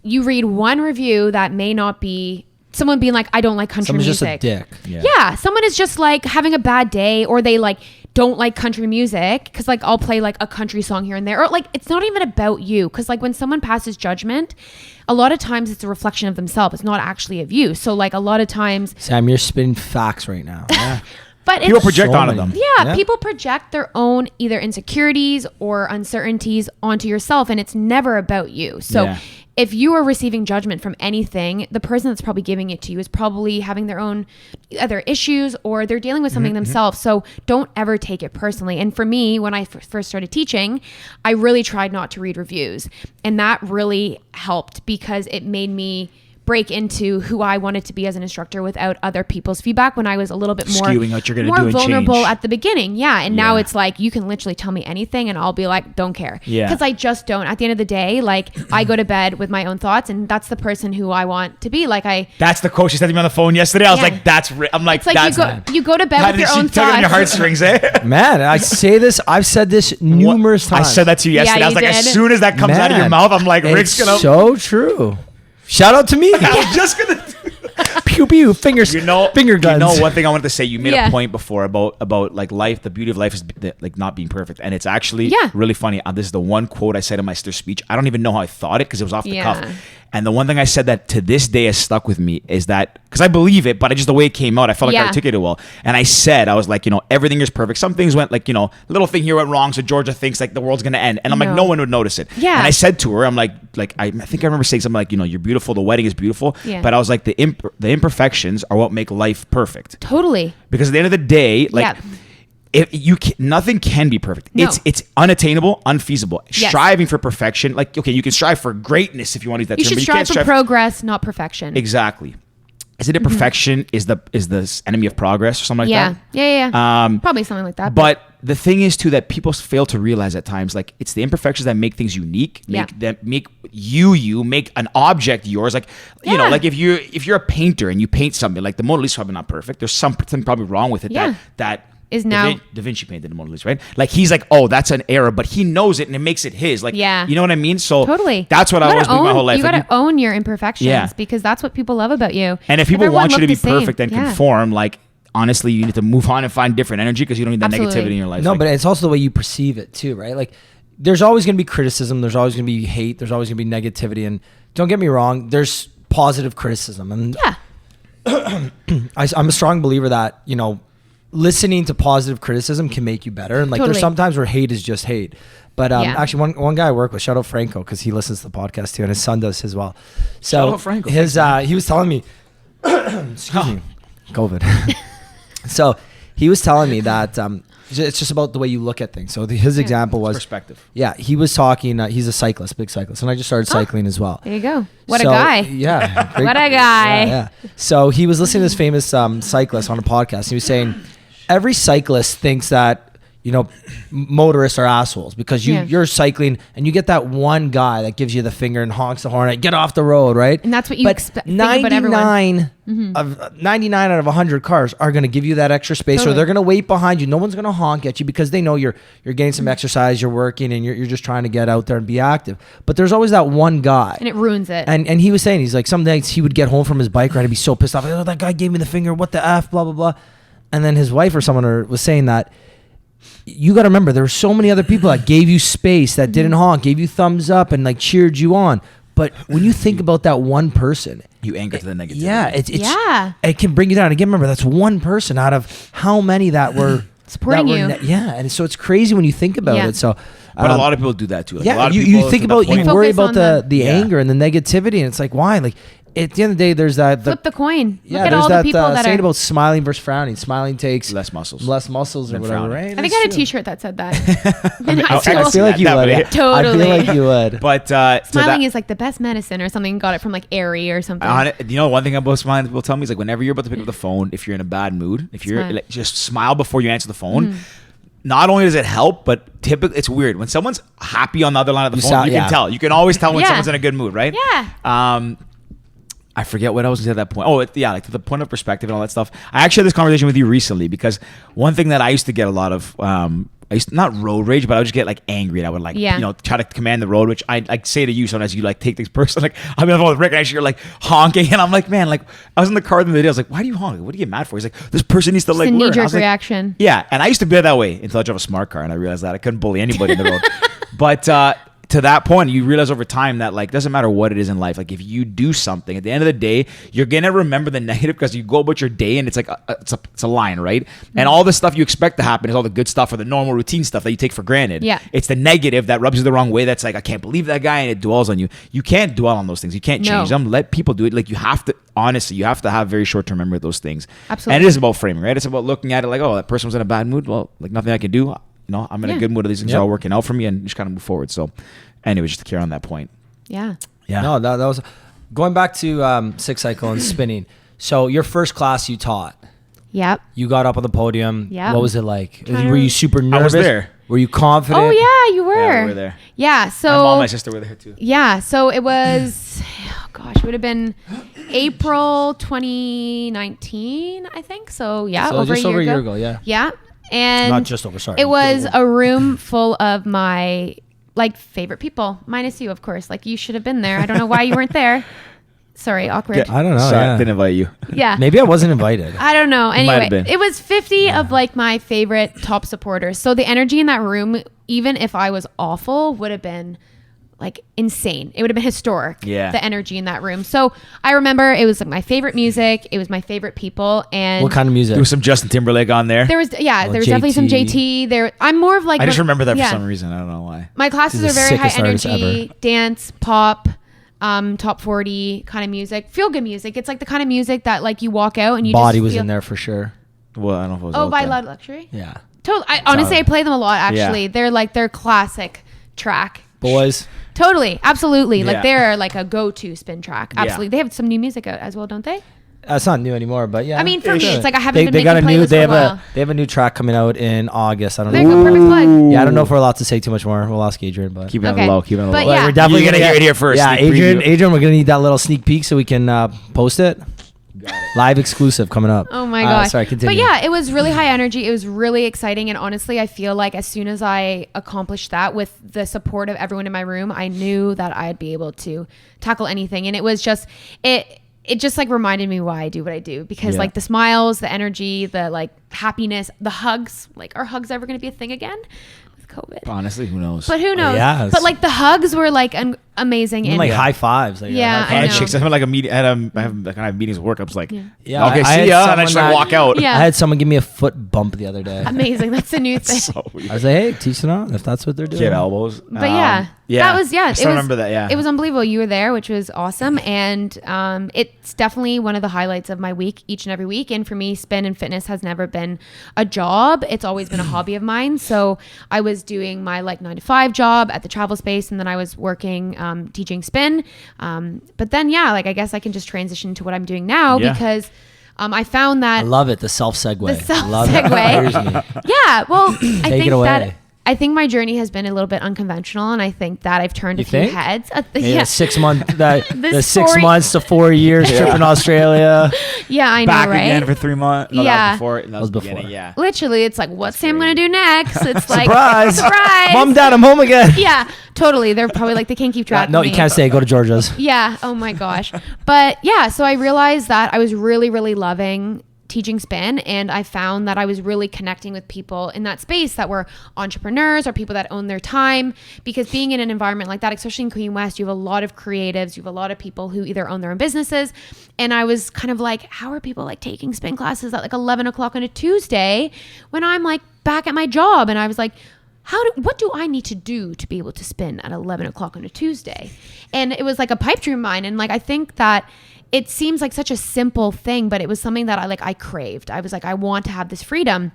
you read one review that may not be someone being like, I don't like country Someone's music. just a dick. Yeah. Someone is just like having a bad day, or they like don't like country music. Cause like I'll play like a country song here and there, or like, it's not even about you. Cause like when someone passes judgment, a lot of times it's a reflection of themselves. It's not actually of you. So like a lot of times, Sam, you're spitting facts right now. Yeah. but People it's project so onto many. them. yeah, people project their own either insecurities or uncertainties onto yourself, and it's never about you. So Yeah. if you are receiving judgment from anything, the person that's probably giving it to you is probably having their own other issues, or they're dealing with something themselves. So don't ever take it personally. And for me, when I first started teaching, I really tried not to read reviews, and that really helped because it made me break into who I wanted to be as an instructor without other people's feedback when I was a little bit more skewing what you're going to do more and vulnerable change. at the beginning. Yeah. And now Yeah. it's like, you can literally tell me anything and I'll be like, don't care. Yeah. Because I just don't. At the end of the day, like I go to bed with my own thoughts, and that's the person who I want to be. Like That's the quote she said to me on the phone yesterday. I was Yeah. like, I'm like, it's like that's you go to bed with your own she took it on your thoughts. heartstrings, eh? Man, I say this. I've said this numerous times. I said that to you yesterday. Yeah, I was you like, as did. soon as that comes out of your Man, mouth, I'm like, Rick's It's gonna. so true. Shout out to me. I was just gonna. Pew pew. Fingers. Finger guns. You know, one thing I wanted to say. You made Yeah. a point before about like life. The beauty of life is like not being perfect, and it's actually Yeah. really funny. This is the one quote I said in my sister's speech. I don't even know how I thought it because it was off the Yeah. cuff. And the one thing I said that to this day has stuck with me is that because I believe it, but just the way it came out, I felt like I Yeah. articulated it well. And I was like, everything is perfect. Some things went like, little thing here went wrong, so Georgia thinks like the world's gonna end, and I'm like, No. no one would notice it. Yeah. And I said to her, I'm like I think I remember saying something like, you're beautiful, the wedding is beautiful, Yeah. but I was like, the imperfections are what make life perfect. Totally. Because at the end of the day, like, Yeah. nothing can be perfect. No. It's unattainable, unfeasible. Yes. Striving for perfection, like, okay, you can strive for greatness if you want to use that You term, should but you strive can't for strive progress, not perfection. exactly. Isn't it perfection is the enemy of progress or something like yeah. that? Yeah. Probably something like that. But the thing is too that people fail to realize at times, like, it's the imperfections that make things unique, make you make an object yours. Like, Yeah. like if you're a painter and you paint something, like the Mona Lisa is probably not perfect. There's something probably wrong with it. Yeah. that Is now- Da Vinci painted the Mona Lisa, right? Like, he's like, oh, that's an error, but he knows it and it makes it his. Like, Yeah. you know what I mean? So Totally. that's what I always believe my whole life. You Like, got to own your imperfections Yeah. because that's what people love about you. and if people everyone want you to looked be the same. perfect and Yeah. conform, like, honestly, you need to move on and find different energy because you don't need that Absolutely. negativity in your life. No, Like, but it's also the way you perceive it too, right? Like, there's always going to be criticism. There's always going to be hate. There's always going to be negativity. And don't get me wrong, there's positive criticism. And Yeah. I'm a strong believer that, listening to positive criticism can make you better. And like, Totally. there's sometimes where hate is just hate. But Yeah. actually, one guy I work with, shout out Franco, because he listens to the podcast too, and his son does as well. So Shout out Franco. he was telling me, excuse me, COVID. So he was telling me that it's just about the way you look at things. So his example was perspective. Yeah, he was talking. He's a cyclist, big cyclist, and I just started cycling as well. There you go. What a So, guy. Yeah. What a guy. Yeah. So he was listening to this famous cyclist on a podcast. He was saying every cyclist thinks that, motorists are assholes because you're cycling and you get that one guy that gives you the finger and honks the horn at get off the road, right? And that's what you But think about everyone. 99 out of 100 cars are going to give you that extra space, Totally. or they're going to wait behind you. No one's going to honk at you because they know you're getting some exercise, you're working, and you're just trying to get out there and be active. But there's always that one guy. And it ruins it. And he was saying, he's like, some nights he would get home from his bike ride and be so pissed off. Like, oh, that guy gave me the finger. What the F, blah, blah, blah. And then his wife or someone was saying that you got to remember, there were so many other people that gave you space, that didn't honk, gave you thumbs up and like cheered you on. But when you think about that one person, You anchor to the negativity. yeah, Yeah. it can bring you down. Again, remember, that's one person out of how many that were Supporting you. Yeah, and so it's crazy when you think about Yeah. it. So, But a lot of people do that too. Like, a yeah, lot of you people think to the about, you point- Focus worry about on the Yeah. anger and the negativity, and it's like, why? Like, at the end of the day, there's that Flip the coin. yeah, Look at there's all that the people that saying are. about smiling versus frowning. Smiling takes less muscles. or Than whatever, frowning. right? I think It's I had a true. T-shirt that said that in high I school. I feel like you That would. way. I Totally. feel like you would. But Smiling is like the best medicine or something. Got it from like Aerie or something. one thing about smiling people tell me is like whenever you're about to pick up the phone, if you're in a bad mood, if you're Smile. like, just smile before you answer the phone. Not only does it help, but typically it's weird when someone's happy on the other line of the You phone. sound- You yeah. can tell. You can always tell when Yeah. someone's in a good mood, right? Yeah. I forget what I was going to say at that point. Oh, yeah, like to the point of perspective and all that stuff. I actually had this conversation with you recently because one thing that I used to get a lot of, I used to, not road rage, but I would just get like angry and I would like, Yeah. try to command the road, which I like say to you sometimes you like take things personally. Like I'll be on the phone with Rick and actually you're like honking and I'm like, man, like I was in the car the other day. I was like, why do you honk? What do you get mad for? He's like, this person needs to like It's a learn. I knee-jerk was like, reaction. yeah, and I used to be that way until I drove a smart car and I realized that I couldn't bully anybody in the road. But to that point, you realize over time that like doesn't matter what it is in life. Like if you do something, at the end of the day, you're gonna remember the negative because you go about your day and it's like it's a line, right? And all the stuff you expect to happen is all the good stuff or the normal routine stuff that you take for granted. Yeah. It's the negative that rubs you the wrong way. That's like I can't believe that guy, and it dwells on you. You can't dwell on those things. You can't change No. them. Let people do it. Like you have to. Honestly, you have to have very short term memory of those things. Absolutely. And it is about framing, right? It's about looking at it like, oh, that person was in a bad mood. Well, like nothing I can do. I'm in a Yeah. good mood. These things Yep. are all working out for me, and just kind of move forward. So, anyway, just to carry on that point. Yeah. Yeah. No, that was. Going back to Six Cycle and spinning. So your first class you taught. Yep. You got up on the podium. Yep. What was it like? Trying Were to- you super nervous? I was there. Were you confident? Oh yeah, you were. Yeah, we were there. Yeah. So My mom and my sister were there too. yeah. So it was. Oh gosh, it would have been April 2019, I think. So yeah, So over just a year over a ago. year ago, yeah. Yeah. And Not just over, sorry. it was a room full of my like favorite people, minus you, of course. Like you should have been there. I don't know why you weren't there. Sorry, awkward. I don't know. Sorry, Yeah. didn't invite you. Yeah. Maybe I wasn't invited. I don't know. might have Anyway, been. it was 50 of like my favorite top supporters. So the energy in that room, even if I was awful, would have been like insane. It would have been historic. Yeah. The energy in that room. So I remember it was like my favorite music. It was my favorite people. And What kind of music? There was some Justin Timberlake on there. there was, yeah, Oh, there was definitely some JT. JT there. I'm more of like, I just remember that yeah. for some reason. I don't know why. My classes He's are the very high sickest artist energy, ever. dance, pop, top 40 kind of music, feel good music. It's like the kind of music that like you walk out and you Body just was feel, in there for sure. Well, I don't know if it was. Oh, out by then. Loud Luxury. Yeah. Totally. Honestly, I play them a lot. Actually, Yeah. they're like their classic track. Boys. Totally, absolutely. Like Yeah. they're like a go-to spin track. Yeah. Absolutely, they have some new music out as well, don't they? That's not new anymore, but yeah. I mean, for me, Sure. it's like I haven't been they got a making new. playlists They for have a while. they have a new track coming out in August. I don't There know. you go, perfect plug. Yeah, I don't know if we're allowed to say too much more. We'll ask Adrian, but Keep it on Okay. the low. Keep it on the But low. yeah. we're definitely You're gonna gonna get hear it here first. Yeah, Sneak preview. Adrian, we're gonna need that little sneak peek so we can post it. Live exclusive coming up. Oh my gosh. Sorry, continue. But yeah, it was really high energy. It was really exciting. And honestly, I feel like as soon as I accomplished that with the support of everyone in my room, I knew that I'd be able to tackle anything. And it was just, it just like reminded me why I do what I do, because Yeah. like the smiles, the energy, the like happiness, the hugs, like are hugs ever going to be a thing again with COVID? Honestly, who knows? But who knows? Yeah, But like the hugs were like amazing. Even And like high fives. Like, Yeah, I I had know. chicks. I had like a meeting. I have meetings at work. I was like, Yeah, okay, I see had ya, and I someone just like that- walk out. Yeah. I had someone give me a foot bump the other day. amazing. That's the new thing. So weird. I was like, hey, teach it on if that's what they're doing. Kid elbows. But yeah, that was I still it was, remember that. Yeah, it was unbelievable. You were there, which was awesome, and it's definitely one of the highlights of my week, each and every week. And for me, spin and fitness has never been a job; it's always been a hobby of mine. So I was doing my like 9-to-5 job at the travel space, and then I was working teaching spin. But then yeah, like I guess I can just transition to what I'm doing now Yeah. because I found that I love it. The self segue. The self Love it. segue. Here's me. yeah, well, I think it away. that I think my journey has been a little bit unconventional, and I think that I've turned You a few think? heads. Yeah, 6 month the The 6 story- months to 4 years trip in Australia. Yeah, I know, back right? again for 3 months. No, that Yeah. was before. And that was before. beginning. Yeah. Literally, it's like, what's Sam gonna do next? It's like Surprise! surprise. Mom, Dad, I'm home again. Yeah, totally. They're probably like they can't keep track. No, of you me. can't stay. Go to Georgia's. Yeah. Oh my gosh. But yeah, so I realized that I was really, really loving teaching spin, and I found that I was really connecting with people in that space that were entrepreneurs or people that own their time, because being in an environment like that, especially in Queen West, you have a lot of creatives, you have a lot of people who either own their own businesses, and I was kind of like, how are people like taking spin classes at like 11 o'clock on a Tuesday when I'm like back at my job? And I was like, what do I need to do to be able to spin at 11 o'clock on a Tuesday? And it was like a pipe dream of mine. And like, I think that it seems like such a simple thing, but it was something that I craved. I was like, I want to have this freedom.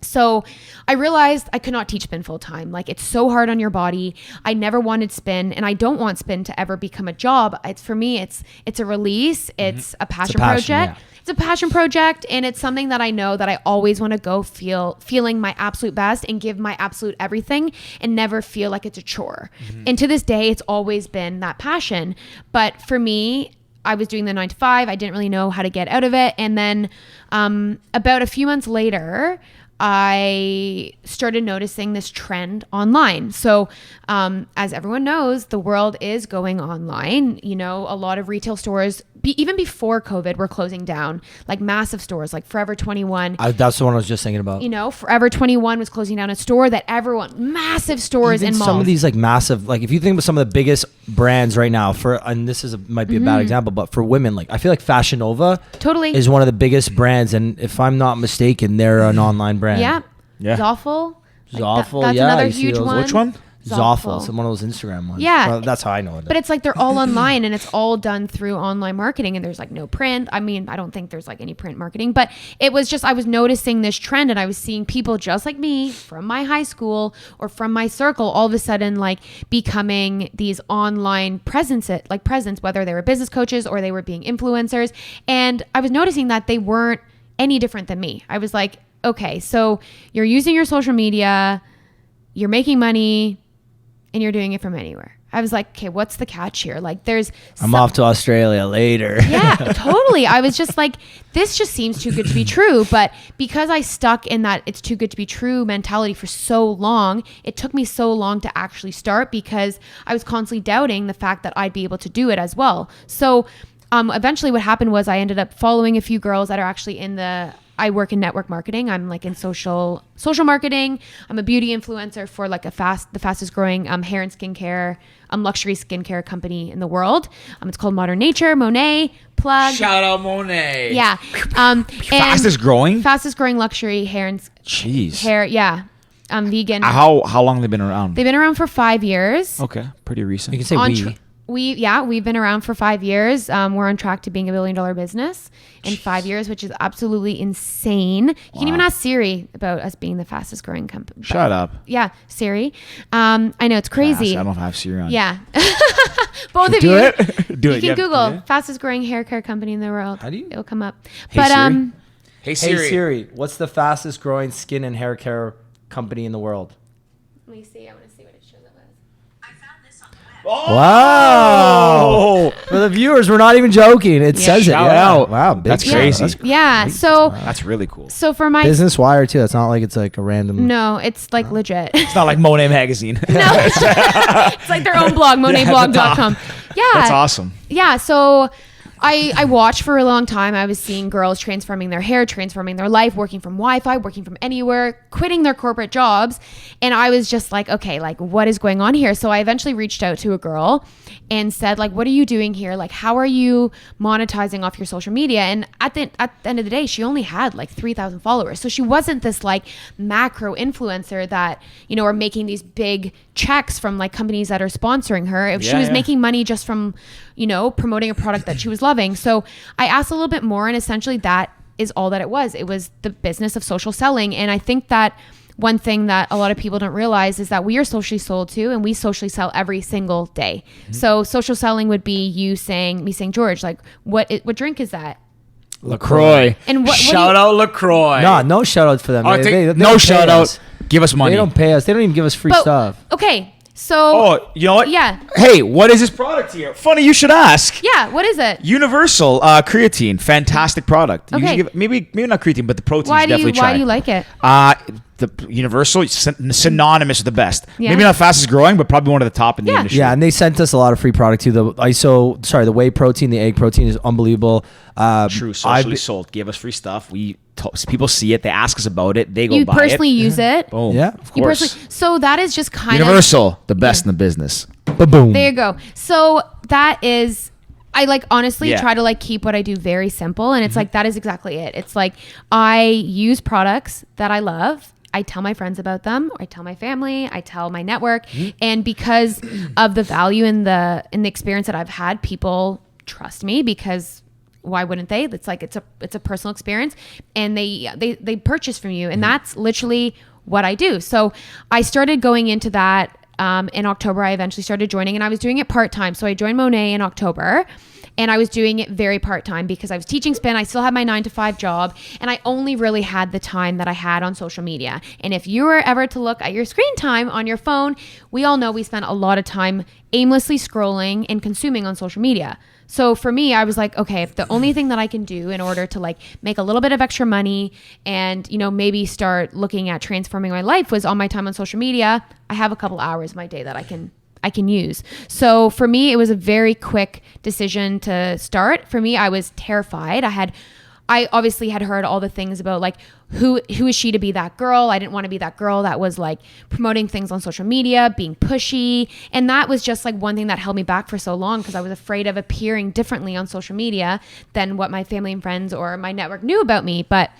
So I realized I could not teach spin full time. Like, it's so hard on your body. I never wanted spin, and I don't want spin to ever become a job. It's for me, it's a release. It's a passion project. yeah. It's a passion project, and it's something that I know that I always want to go feeling my absolute best and give my absolute everything and never feel like it's a chore. And to this day, it's always been that passion. But for me, I was doing the 9-to-5. I didn't really know how to get out of it. And then about a few months later, I started noticing this trend online. So as everyone knows, the world is going online. You know, a lot of retail stores, even before COVID, were closing down, like massive stores like Forever 21. That's the one I was just thinking about. You know, Forever 21 was closing down a store that massive stores Even and malls. some of these like massive, like if you think about some of the biggest brands right now and this might be a bad example, but for women, like I feel like Fashion Nova Totally. is one of the biggest brands, and if I'm not mistaken, they're an online brand. Yeah. Yeah. Zoffel. Zoffel, that's yeah, another you see huge those. one. Which one? Zoffel, some one of those Instagram ones. Yeah. Well, that's how I know it. But it's like they're all online and it's all done through online marketing, and there's like no print. I mean, I don't think there's like any print marketing, but it was just, I was noticing this trend, and I was seeing people just like me from my high school or from my circle all of a sudden like becoming these online presence, whether they were business coaches or they were being influencers. And I was noticing that they weren't any different than me. I was like, okay, so you're using your social media, you're making money, and you're doing it from anywhere. I was like, okay, what's the catch here? Like I'm off to Australia later. Yeah, totally. I was just like, this just seems too good to be true. But because I stuck in that it's too good to be true mentality for so long, it took me so long to actually start, because I was constantly doubting the fact that I'd be able to do it as well. So eventually what happened was I ended up following a few girls that are actually I work in network marketing. I'm like in social marketing. I'm a beauty influencer for like the fastest growing hair and skincare, luxury skincare company in the world. It's called Modern Nature, Monet, plug. Shout out Monet. Yeah. Fastest growing luxury hair and Jeez. hair. Yeah. Vegan. How long have they been around? They've been around for 5 years. Okay, pretty recent. You can say We've been around for 5 years. We're on track to being $1 billion business in 5 years, which is absolutely insane. You can even ask Siri about us being the fastest growing company. Shut up. Yeah, Siri. I know it's crazy. I don't have Siri on. Yeah. Both of Do you. it. Do You it. can Google Yeah. fastest growing hair care company in the world. How do you? It'll come up. Hey, Siri. Hey Hey Siri, what's the fastest growing skin and hair care company in the world? Let me see. I want to see what it shows up as. Wow. For the viewers, we're not even joking. It says it. Shout Yeah. out. Wow. Big That's shout. crazy. That's Yeah. So That's really cool. for my Business Wire too. It's not like it's like a random. no, it's like legit. It's not like Monet magazine. No, it's like their own blog, monetblog.com. Yeah. That's awesome. Yeah. So I watched for a long time. I was seeing girls transforming their hair, transforming their life, working from Wi-Fi, working from anywhere, quitting their corporate jobs. And I was just like, okay, like what is going on here? So I eventually reached out to a girl and said, like, what are you doing here? Like, how are you monetizing off your social media? And at the end of the day, she only had like 3,000 followers. So she wasn't this like macro influencer that, are making these big checks from like companies that are sponsoring her. If she was making money just from, promoting a product that she was loving. So I asked a little bit more, and essentially that is all that it was. It was the business of social selling. And I think that one thing that a lot of people don't realize is that we are socially sold too, and we socially sell every single day. Mm-hmm. So social selling would be me saying, George, like what drink is that? LaCroix. And what shout out LaCroix. No shout out for them. They no don't shout pay out. us. Give us money. They don't pay us. They don't even give us free stuff. Okay. So. Oh, you know what? Yeah. Hey, what is this product here? Funny you should ask. Yeah. What is it? Universal creatine, fantastic product. Okay. You should maybe not creatine, but the protein. Why do definitely you like it? The Universal synonymous with the best. Yeah. Maybe not fastest growing, but probably one of the top in the industry. Yeah, and they sent us a lot of free product too. The whey protein, the egg protein is unbelievable. True, socially sold. Give us free stuff. People see it. They ask us about it. They go You buy it. personally use it. Boom. Yeah, of course. So that is just kind Universal, the best in the business. Boom. There you go. So that is, I like honestly Yeah. try to like keep what I do very simple, and it's like that is exactly it. It's like I use products that I love. I tell my friends about them, or I tell my family, I tell my network, and because of the value in the experience that I've had, people trust me because why wouldn't they? It's like it's a personal experience, and they purchase from you, and that's literally what I do. So I started going into that in October. I eventually started joining, and I was doing it part-time. So I joined Monet in October, and I was doing it very part-time because I was teaching spin. I still had my 9-to-5 job, and I only really had the time that I had on social media. And if you were ever to look at your screen time on your phone, we all know we spend a lot of time aimlessly scrolling and consuming on social media. So for me, I was like, okay, if the only thing that I can do in order to like make a little bit of extra money and, maybe start looking at transforming my life was on my time on social media, I have a couple hours of my day that I can use. So for me, it was a very quick decision to start. For me, I was terrified. I obviously had heard all the things about like, who is she to be that girl? I didn't want to be that girl that was like promoting things on social media, being pushy. And that was just like one thing that held me back for so long because I was afraid of appearing differently on social media than what my family and friends or my network knew about me. But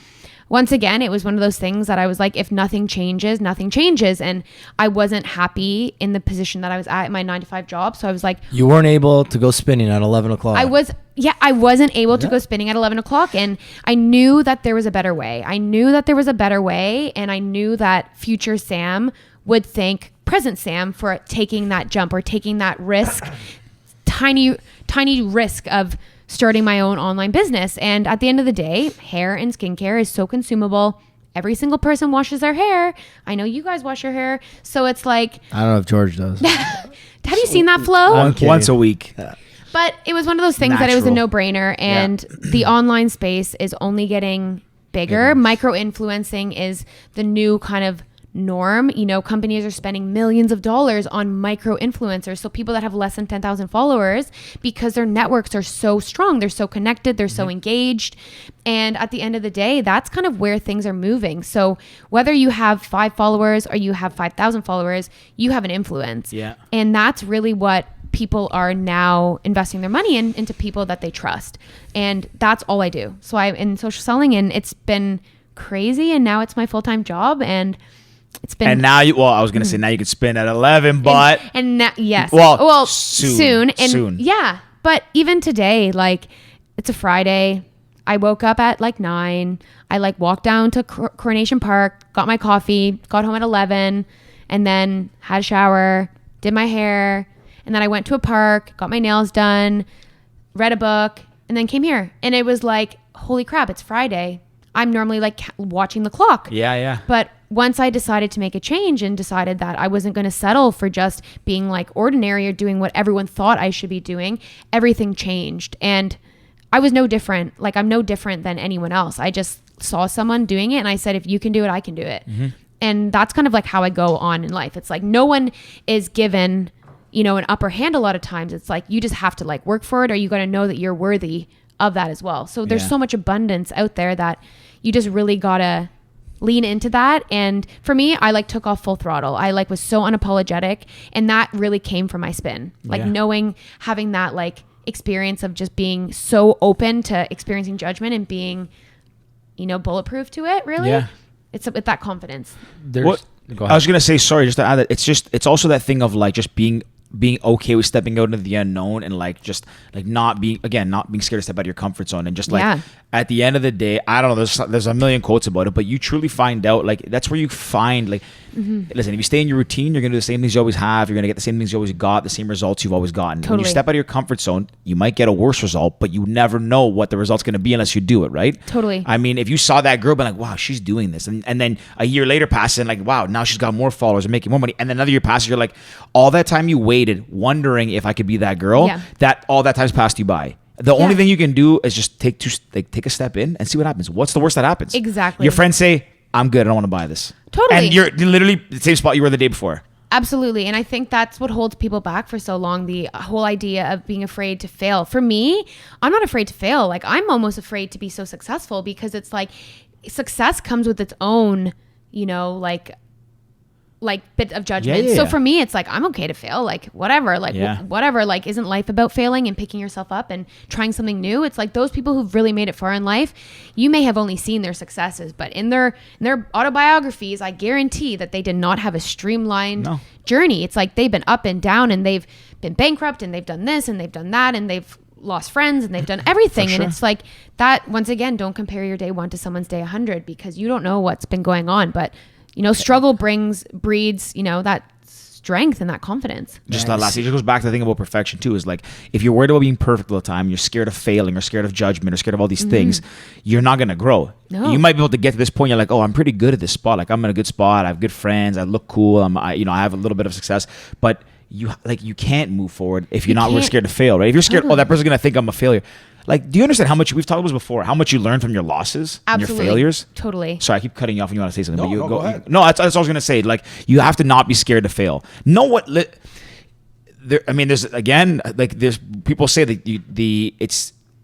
once again, it was one of those things that I was like, if nothing changes, nothing changes. And I wasn't happy in the position that I was at my 9-to-5 job. So I was like, You weren't able to go spinning at 11 o'clock. I wasn't able to go spinning at 11 o'clock. And I knew that there was a better way. And I knew that future Sam would thank present Sam for taking that jump or taking that risk, tiny risk of starting my own online business. And at the end of the day, hair and skincare is so consumable. Every single person washes their hair. I know you guys wash your hair. So it's like, I don't know if George does. have you seen that flow? Once a week. But it was one of those things that it was a no-brainer. And the online space is only getting bigger. Micro-influencing is the new kind of norm. You know, companies are spending millions of dollars on micro influencers, so people that have less than 10,000 followers, because their networks are so strong, they're so connected, they're so engaged. And at the end of the day, that's kind of where things are moving. So whether you have 5 followers or you have 5,000 followers, you have an influence. And that's really what people are now investing their money into people that they trust. And that's all I do. So I'm in social selling, and it's been crazy, and now it's my full-time job. And it's been, and now I was gonna say now you can spin at 11, but and now, yes, well, soon, and yeah, but even today, like, it's a Friday. I woke up at like 9. I like walked down to Coronation Park, got my coffee, got home at 11, and then had a shower, did my hair, and then I went to a park, got my nails done, read a book, and then came here. And it was like, holy crap, it's Friday. I'm normally like watching the clock. Yeah. But once I decided to make a change and decided that I wasn't going to settle for just being like ordinary or doing what everyone thought I should be doing, everything changed. And I was no different. Like, I'm no different than anyone else. I just saw someone doing it, and I said, if you can do it, I can do it. And that's kind of like how I go on in life. It's like no one is given, you know, an upper hand a lot of times. It's like you just have to like work for it, or you got to know that you're worthy of that as well. So there's so much abundance out there that you just really gotta lean into that. And for me, I like took off full throttle. I like was so unapologetic, and that really came from my spin. Like knowing, having that like experience of just being so open to experiencing judgment and being, you know, bulletproof to it. Really, it's with that confidence. Go ahead. I was gonna say, sorry, just to add that it's also that thing of like just being okay with stepping out into the unknown, and like just like not being scared to step out of your comfort zone, and just like at the end of the day, I don't know, there's a million quotes about it, but you truly find out, like that's where you find like listen, if you stay in your routine, you're gonna do the same things you always have, you're gonna get the same things you always got, the same results you've always gotten. When you step out of your comfort zone, you might get a worse result, but you never know what the result's gonna be unless you do it, right? I mean, if you saw that girl be like, wow, she's doing this, and then a year later passes, and like, wow, now she's got more followers and making more money, and then another year passes, you're like, all that time you waited wondering if I could be that girl, that all that time's passed you by. The only thing you can do is just take a step in and see what happens. What's the worst that happens? Exactly. Your friends say, I'm good, I don't want to buy this. Totally. And you're literally the same spot you were the day before. Absolutely. And I think that's what holds people back for so long, the whole idea of being afraid to fail. For me, I'm not afraid to fail. Like, I'm almost afraid to be so successful, because it's like success comes with its own, you know, like bit of judgment. So for me, it's like, I'm okay to fail, like whatever, like whatever, like, isn't life about failing and picking yourself up and trying something new? It's like those people who've really made it far in life, you may have only seen their successes, but in their autobiographies, I guarantee that they did not have a streamlined journey. It's like they've been up and down, and they've been bankrupt, and they've done this and they've done that, and they've lost friends, and they've done everything. And it's like that, once again, don't compare your day 1 to someone's day 100, because you don't know what's been going on. But you know, struggle breeds, you know, that strength and that confidence. Just that last, it just goes back to the thing about perfection too, is like, if you're worried about being perfect all the time, you're scared of failing, or scared of judgment, or scared of all these things, you're not going to grow. You might be able to get to this point, you're like, oh, I'm pretty good at this spot. Like, I'm in a good spot. I have good friends. I look cool. I have a little bit of success, but you can't move forward if you're not really scared to fail, right? If you're scared, oh, that person's going to think I'm a failure. Like, do you understand how much, we've talked about this before, how much you learn from your losses and your failures? Totally. Sorry, I keep cutting you off and you want to say something. No, go ahead. No, that's what I was going to say. Like, you have to not be scared to fail. Know what... there's people say that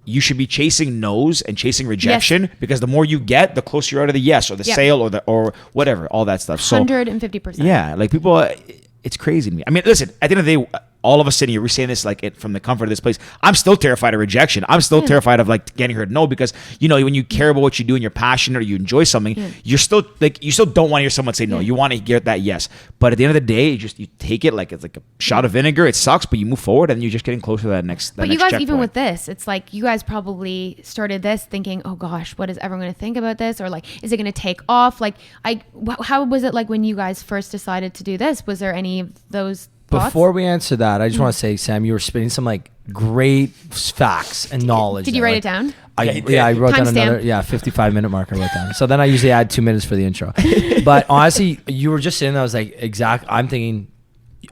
you should be chasing no's and chasing rejection, because the more you get, the closer you are to the yes, or the sale, or whatever, all that stuff. So 150%. yeah, like people... It's crazy to me. I mean, listen, at the end of the day, all of us sitting here, we're saying this like it from the comfort of this place. I'm still terrified of rejection. I'm still terrified of like getting heard no, because you know when you care about what you do and you're passionate or you enjoy something, you're still like you still don't want to hear someone say no. You want to get that yes. But at the end of the day, you take it like it's like a shot of vinegar. It sucks, but you move forward and you're just getting closer to that next. But you guys, even with this, it's like you guys probably started this thinking, oh gosh, what is everyone going to think about this? Or like, is it going to take off? Like, how was it like when you guys first decided to do this? Was there any of those thoughts? Before we answer that, I just want to say, Sam, you were spitting some like great facts and knowledge. Did you write it down? I wrote down another 55-minute mark I wrote down. So then I usually add 2 minutes for the intro. But honestly, you were just sitting there, I was like, I'm thinking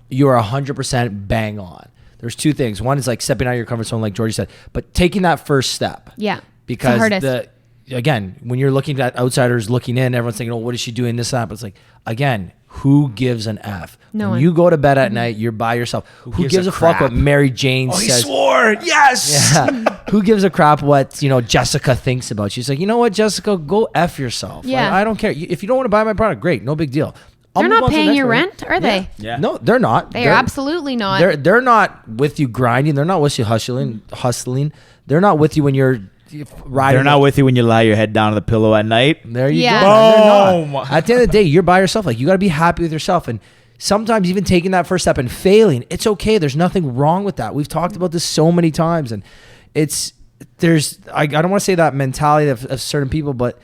you are 100% bang on. There's two things. One is like stepping out of your comfort zone, like Georgie said, but taking that first step. Yeah. Because again, when you're looking at outsiders looking in, everyone's thinking, oh, what is she doing, this, that? But it's like, again, who gives an F? No when one. you go to bed at night, you're by yourself. Who gives a fuck what Mary Jane says? He swore. Yes. Yeah. Who gives a crap what, Jessica thinks about you? She's like, you know what, Jessica, go F yourself. Yeah. Like, I don't care. If you don't want to buy my product, great. No big deal. They're not paying your rent, are they? Yeah. No, they're not. They are absolutely not. They're not with you grinding. They're not with you hustling. They're not with you when you're riding. They're not with you when you lie your head down on the pillow at night. There you Yeah. go. They're Boom. not. At the end of the day, you're by yourself. Like, you got to be happy with yourself. And sometimes even taking that first step and failing, it's okay. There's nothing wrong with that. We've talked about this so many times. And I don't want to say that mentality of certain people, but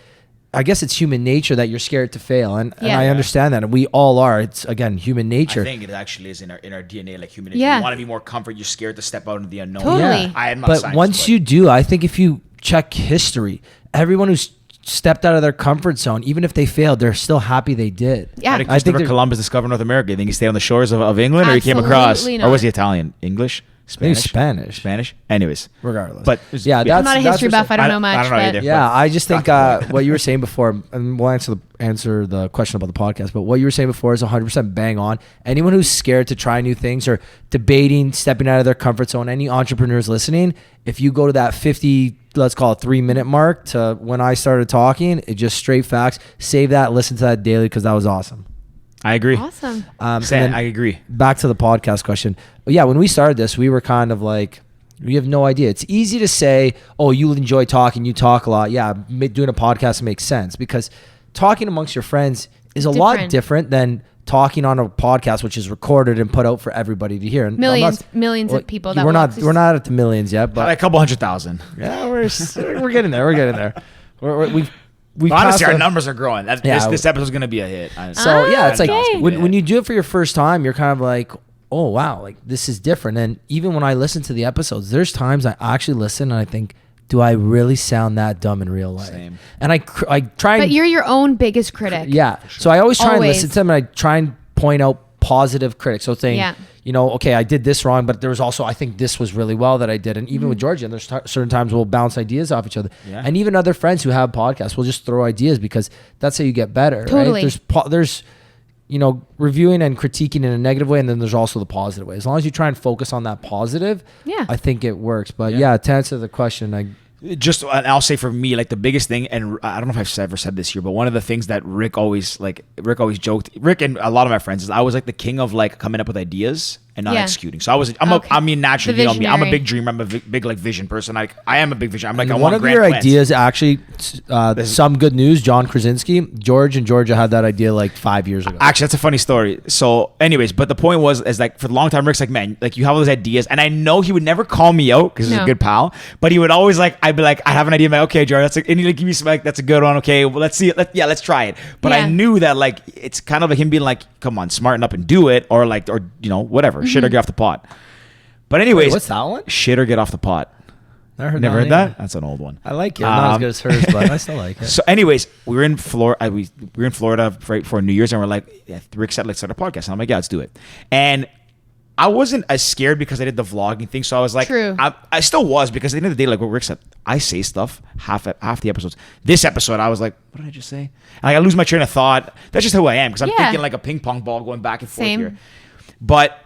I guess it's human nature that you're scared to fail. And I understand that. And we all are. It's, again, human nature. I think it actually is in our DNA, like human nature. Yeah. You want to be more comfort. You're scared to step out into the unknown. Totally. Yeah. I am not But science, once you do, I think if you check history, everyone who's stepped out of their comfort zone, even if they failed, they're still happy they did. Yeah. How did I think Christopher Columbus discover North America? You think he stayed on the shores of England, or he came across, Absolutely or was not. he Italian, English, Maybe Spanish? Spanish. Anyways, Regardless. But Yeah, I'm that's not a history what's- buff. I don't know much. I don't know but either. Yeah, I just think what you were saying before, and we'll answer the question about the podcast, but what you were saying before is 100% bang on. Anyone who's scared to try new things or debating, stepping out of their comfort zone, any entrepreneurs listening, if you go to that 50, let's call it 3-minute mark to when I started talking, it just straight facts. Save that, listen to that daily, because that was awesome. I agree. Awesome. And then I agree. back to the podcast question. Yeah, when we started this, we were kind of like, we have no idea. It's easy to say, oh, you enjoy talking, you talk a lot. Yeah, doing a podcast makes sense, because talking amongst your friends is a lot different than talking on a podcast, which is recorded and put out for everybody to hear. And Millions of people. That we're not at the millions yet, but A couple 100,000. yeah, we're getting there. We're getting there. We've Honestly, our passed numbers are growing. This episode's going to be a hit. So yeah, it's like okay. when you do it for your first time, you're kind of like, oh wow, like this is different. And even when I listen to the episodes, there's times I actually listen and I think, do I really sound that dumb in real life? Same. And I try. But you're your own biggest critic. Yeah. So I always try and Always. listen to them, and I try and point out positive critics. So saying, okay, I did this wrong, but there was also, I think this was really well that I did. And even with Georgia, and there's certain times we'll bounce ideas off each other. Yeah. And even other friends who have podcasts will just throw ideas, because that's how you get better. Totally. Right? There's reviewing and critiquing in a negative way, and then there's also the positive way. As long as you try and focus on that positive, I think it works. But yeah, to answer the question, I'll say for me, like the biggest thing, and I don't know if I've ever said this here, but one of the things that Rick always joked, Rick and a lot of my friends, is I was like the king of like coming up with ideas and not executing. So naturally, The me, I'm a visionary. big dreamer. I'm a big like vision person. I am a big vision. I'm like, I one want of grand your plans. ideas actually, some good news. John Krasinski, George and Georgia had that idea like 5 years ago. Actually, that's a funny story. So, anyways, but the point is like for the long time, Rick's like, man, like you have all those ideas, and I know he would never call me out because he's a good pal, but he would always like, I'd be like, I have an idea, I'm like, okay, George, and he'd like, give me some like, that's a good one. Okay, well, let's see it. Let's try it. But I knew that like it's kind of like him being like, come on, smarten up and do it, or whatever, shit or get off the pot. But anyways, Wait, what's that one? Shit or get off the pot. Never heard that? That's an old one. I like it. Not as good as hers, but I still like it. So, anyways, we were in Florida. We were in Florida right for New Year's, and we're like, Rick said, let's start a podcast. And I'm like, yeah, let's do it. And I wasn't as scared because I did the vlogging thing. So I was like, True. I still was, because at the end of the day, like what Rick said, I say stuff half the episodes. This episode, I was like, what did I just say? And I lose my train of thought. That's just who I am, because I'm thinking like a ping pong ball going back and forth here. But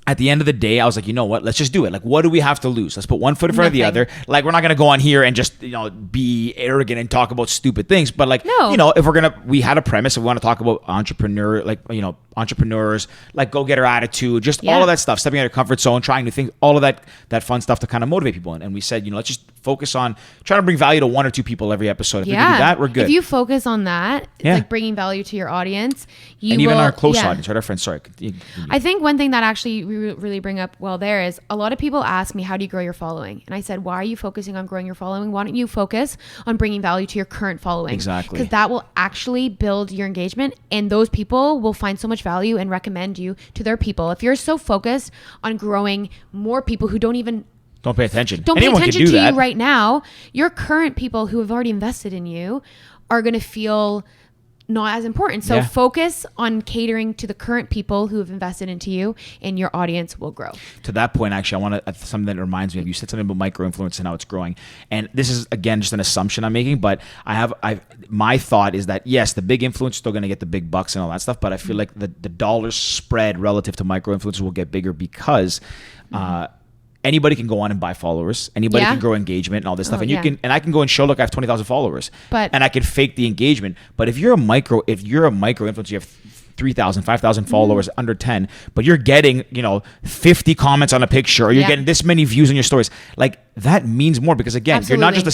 at the end of the day, I was like, you know what? Let's just do it. Like, what do we have to lose? Let's put one foot in front of the other. Like, we're not going to go on here and just, be arrogant and talk about stupid things. But like, if we had a premise, if we want to talk about entrepreneurs, like go-getter attitude, just all of that stuff, stepping out of your comfort zone, trying new things, all of that fun stuff to kind of motivate people. And we said, let's just focus on trying to bring value to 1 or 2 people every episode. If we can do that, we're good. If you focus on that, it's like bringing value to your audience. And even our close audience, right? Our friends. Sorry. I think one thing that actually we really bring up there is a lot of people ask me, how do you grow your following? And I said, why are you focusing on growing your following? Why don't you focus on bringing value to your current following? Exactly. Because that will actually build your engagement, and those people will find so much value and recommend you to their people. If you're so focused on growing more people who don't pay attention. Don't Anyone pay attention can do to that. you right now, your current people who have already invested in you are going to feel not as important. So focus on catering to the current people who have invested into you, and your audience will grow. To that point, actually, I want to something that reminds me of, you said something about micro-influence and how it's growing. And this is, again, just an assumption I'm making, but my thought is that, yes, the big influencers are still going to get the big bucks and all that stuff, but I feel like the dollar spread relative to micro-influencers will get bigger because anybody can go on and buy followers. Anybody can grow engagement and all this stuff. And I can go and show, look, I have 20,000 followers. And I can fake the engagement. But if you're a micro influencer, you have 3,000, 5,000 followers, under 10, but you're getting, 50 comments on a picture, or you're getting this many views on your stories. Like, that means more, because again, you're not just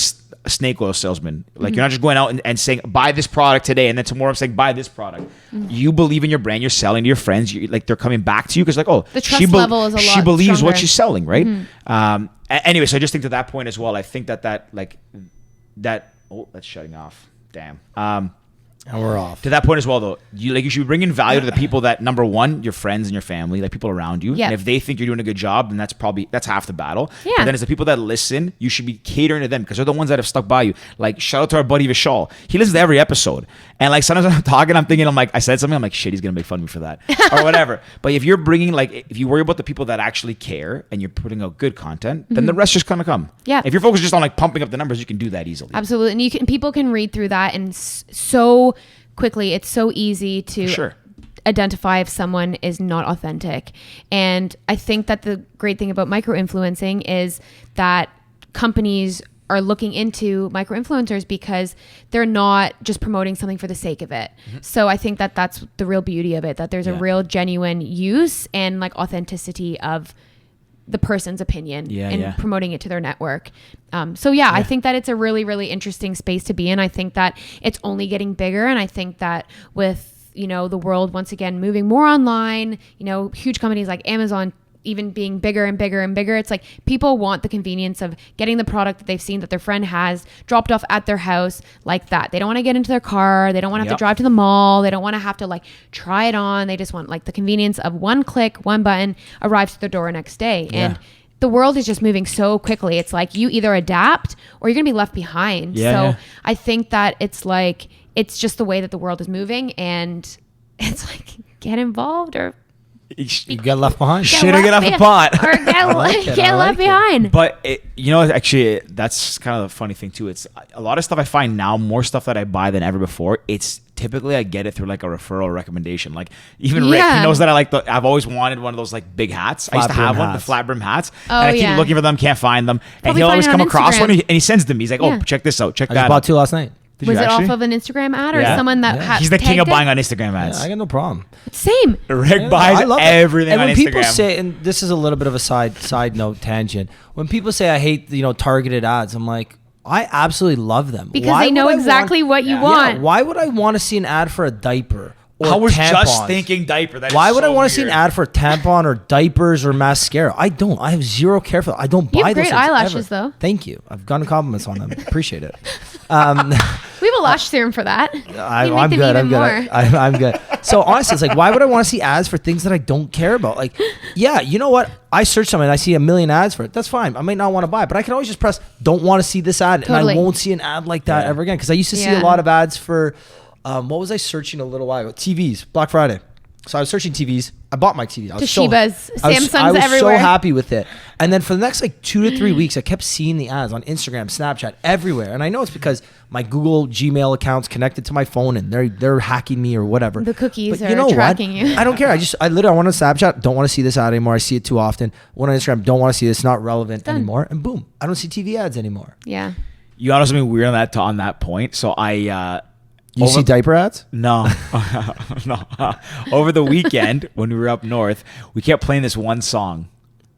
a snake oil salesman. Like, you're not just going out and saying, buy this product today, and then tomorrow I'm saying, buy this product. You believe in your brand, you're selling to your friends, they're coming back to you because, like, oh, the trust level is a lot she believes stronger. what she's selling, right? Anyway, so I just think to that point as well, I think that oh, that's shutting off. Damn. And we're off. To that point as well, though, you should bring in value to the people that, number one, your friends and your family, like people around you. And if they think you're doing a good job, then that's half the battle. But then it's the people that listen, you should be catering to them, because they're the ones that have stuck by you. Like, shout out to our buddy Vishal. He listens to every episode. And like, sometimes when I'm talking, I'm thinking, I said something, I'm like, shit, he's going to make fun of me for that. Or whatever. But if you're bringing, if you worry about the people that actually care and you're putting out good content, then the rest just kind of come. Yeah. If you're focused just on pumping up the numbers, you can do that easily. Absolutely. And people can read through that, and so quickly, it's so easy to identify if someone is not authentic. And I think that the great thing about micro-influencing is that companies are looking into micro-influencers because they're not just promoting something for the sake of it. So I think that that's the real beauty of it, that there's a real genuine use and authenticity of the person's opinion and promoting it to their network. I think that it's a really, really interesting space to be in. I think that it's only getting bigger. And I think that with, the world once again moving more online, huge companies like Amazon even being bigger and bigger and bigger, it's like people want the convenience of getting the product that they've seen that their friend has dropped off at their house like that. They don't want to get into their car. They don't want to have to drive to the mall. They don't want to have to try it on. They just want the convenience of one click, one button, arrives to their door next day. And the world is just moving so quickly. It's like you either adapt or you're going to be left behind. I think that it's just the way that the world is moving, and it's get involved or you get left behind. Should have get off the pot. Or get left behind. But, actually, that's kind of the funny thing, too. It's a lot of stuff I find now, more stuff that I buy than ever before. It's typically I get it through a referral or recommendation. Even Rick, he knows that I've always wanted one of those big hats. I used to have one, the flat brim hats. And I keep looking for them, can't find them. And he'll always come across one and he sends them. He's like, oh, check this out. Check that out. I just bought 2 last night. Was it off of an Instagram ad or someone that had He's the king of buying on Instagram ads. I got no problem. Same. Rick buys everything on Instagram. And when people say, and this is a little bit of a side note tangent, when people say I hate targeted ads, I'm like, I absolutely love them. Because they know exactly what you want. Why would I want to see an ad for a diaper? I was just thinking diaper. Why would I want to see an ad for a tampon or diapers or mascara? I don't. I have zero care for. I don't buy those. You have great eyelashes, though. Thank you. I've gotten compliments on them. Appreciate it. We have a lash serum for that. I'm good. I'm good. So honestly, it's why would I want to see ads for things that I don't care about? You know what? I search something and I see a million ads for it. That's fine. I might not want to buy it, but I can always just press don't want to see this ad, and I won't see an ad like that ever again. Because I used to see a lot of ads for. What was I searching a little while ago? TVs, Black Friday. So I was searching TVs. I bought my TV. Toshiba's, Samsung's I was everywhere. so happy with it. And then for the next 2 to 3 weeks, I kept seeing the ads on Instagram, Snapchat, everywhere. And I know it's because my Google Gmail account's connected to my phone and they're hacking me or whatever. The cookies are tracking you. I don't care. I literally want to Snapchat, don't want to see this ad anymore. I see it too often. One on Instagram, don't want to see this, not relevant anymore. And boom, I don't see TV ads anymore. Yeah. You know something weird on that point. So You see diaper ads? No. No. Over the weekend, when we were up north, we kept playing this one song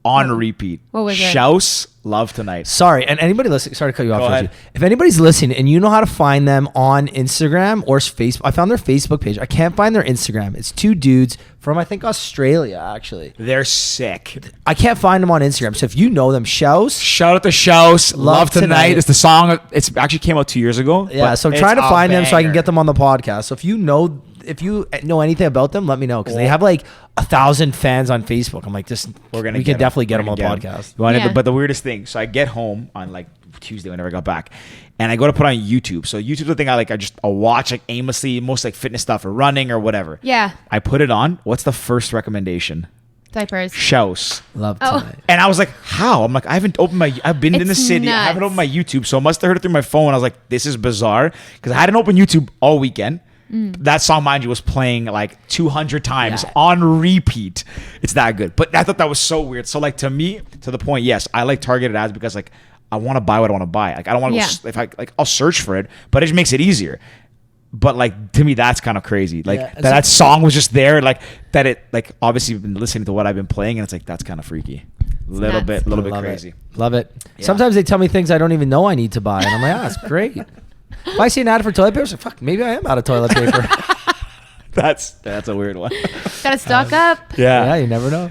on repeat. What was it? Shouse, Love Tonight. Sorry, and anybody listening, sorry to cut you off, Go Georgie. ahead. If anybody's listening and you know how to find them on Instagram or Facebook, I found their Facebook page. I can't find their Instagram. It's two dudes from, I think, Australia, actually. They're sick. I can't find them on Instagram. So if you know them, Shouse. Shout out to Shouse, Love Tonight. Tonight. It's the song. It's actually came out 2 years ago. Yeah, but so it's trying to a find them so I can banger. get them on the podcast. So if you know anything about them, let me know, because they have like 1,000 fans on Facebook. I'm like, we can definitely get them on the podcast. Yeah. But the weirdest thing, so I get home on like Tuesday whenever I got back, and I go to put on YouTube. So YouTube's the thing I'll watch like aimlessly, most like fitness stuff or running or whatever. Yeah. I put it on. What's the first recommendation? Diapers. Shouse. Love Oh. Tonight. And I was like, how? I'm like, I've been in the It's city. I haven't nuts. opened my YouTube. So I must have heard it through my phone. I was like, this is bizarre. Because I hadn't opened YouTube all weekend. That song, mind you, was playing like 200 times Yeah. on repeat. It's that good. But I thought that was so weird. So like to me, to the point, yes, I like targeted ads because like I want to buy what I want to buy. Like I don't want to Yeah. if I like I'll search for it, but it just makes it easier. But like to me, that's kind of crazy. Like Yeah, that song was just there, like that. It like obviously you've been listening to what I've been playing, and it's like that's kind of freaky, little nuts. bit Love crazy. It. Love it. Yeah. Sometimes they tell me things I don't even know I need to buy, and I'm like, that's great. If I see an ad for toilet paper, it's like, fuck, maybe I am out of toilet paper. That's a weird one. Gotta stock up. Yeah, you never know.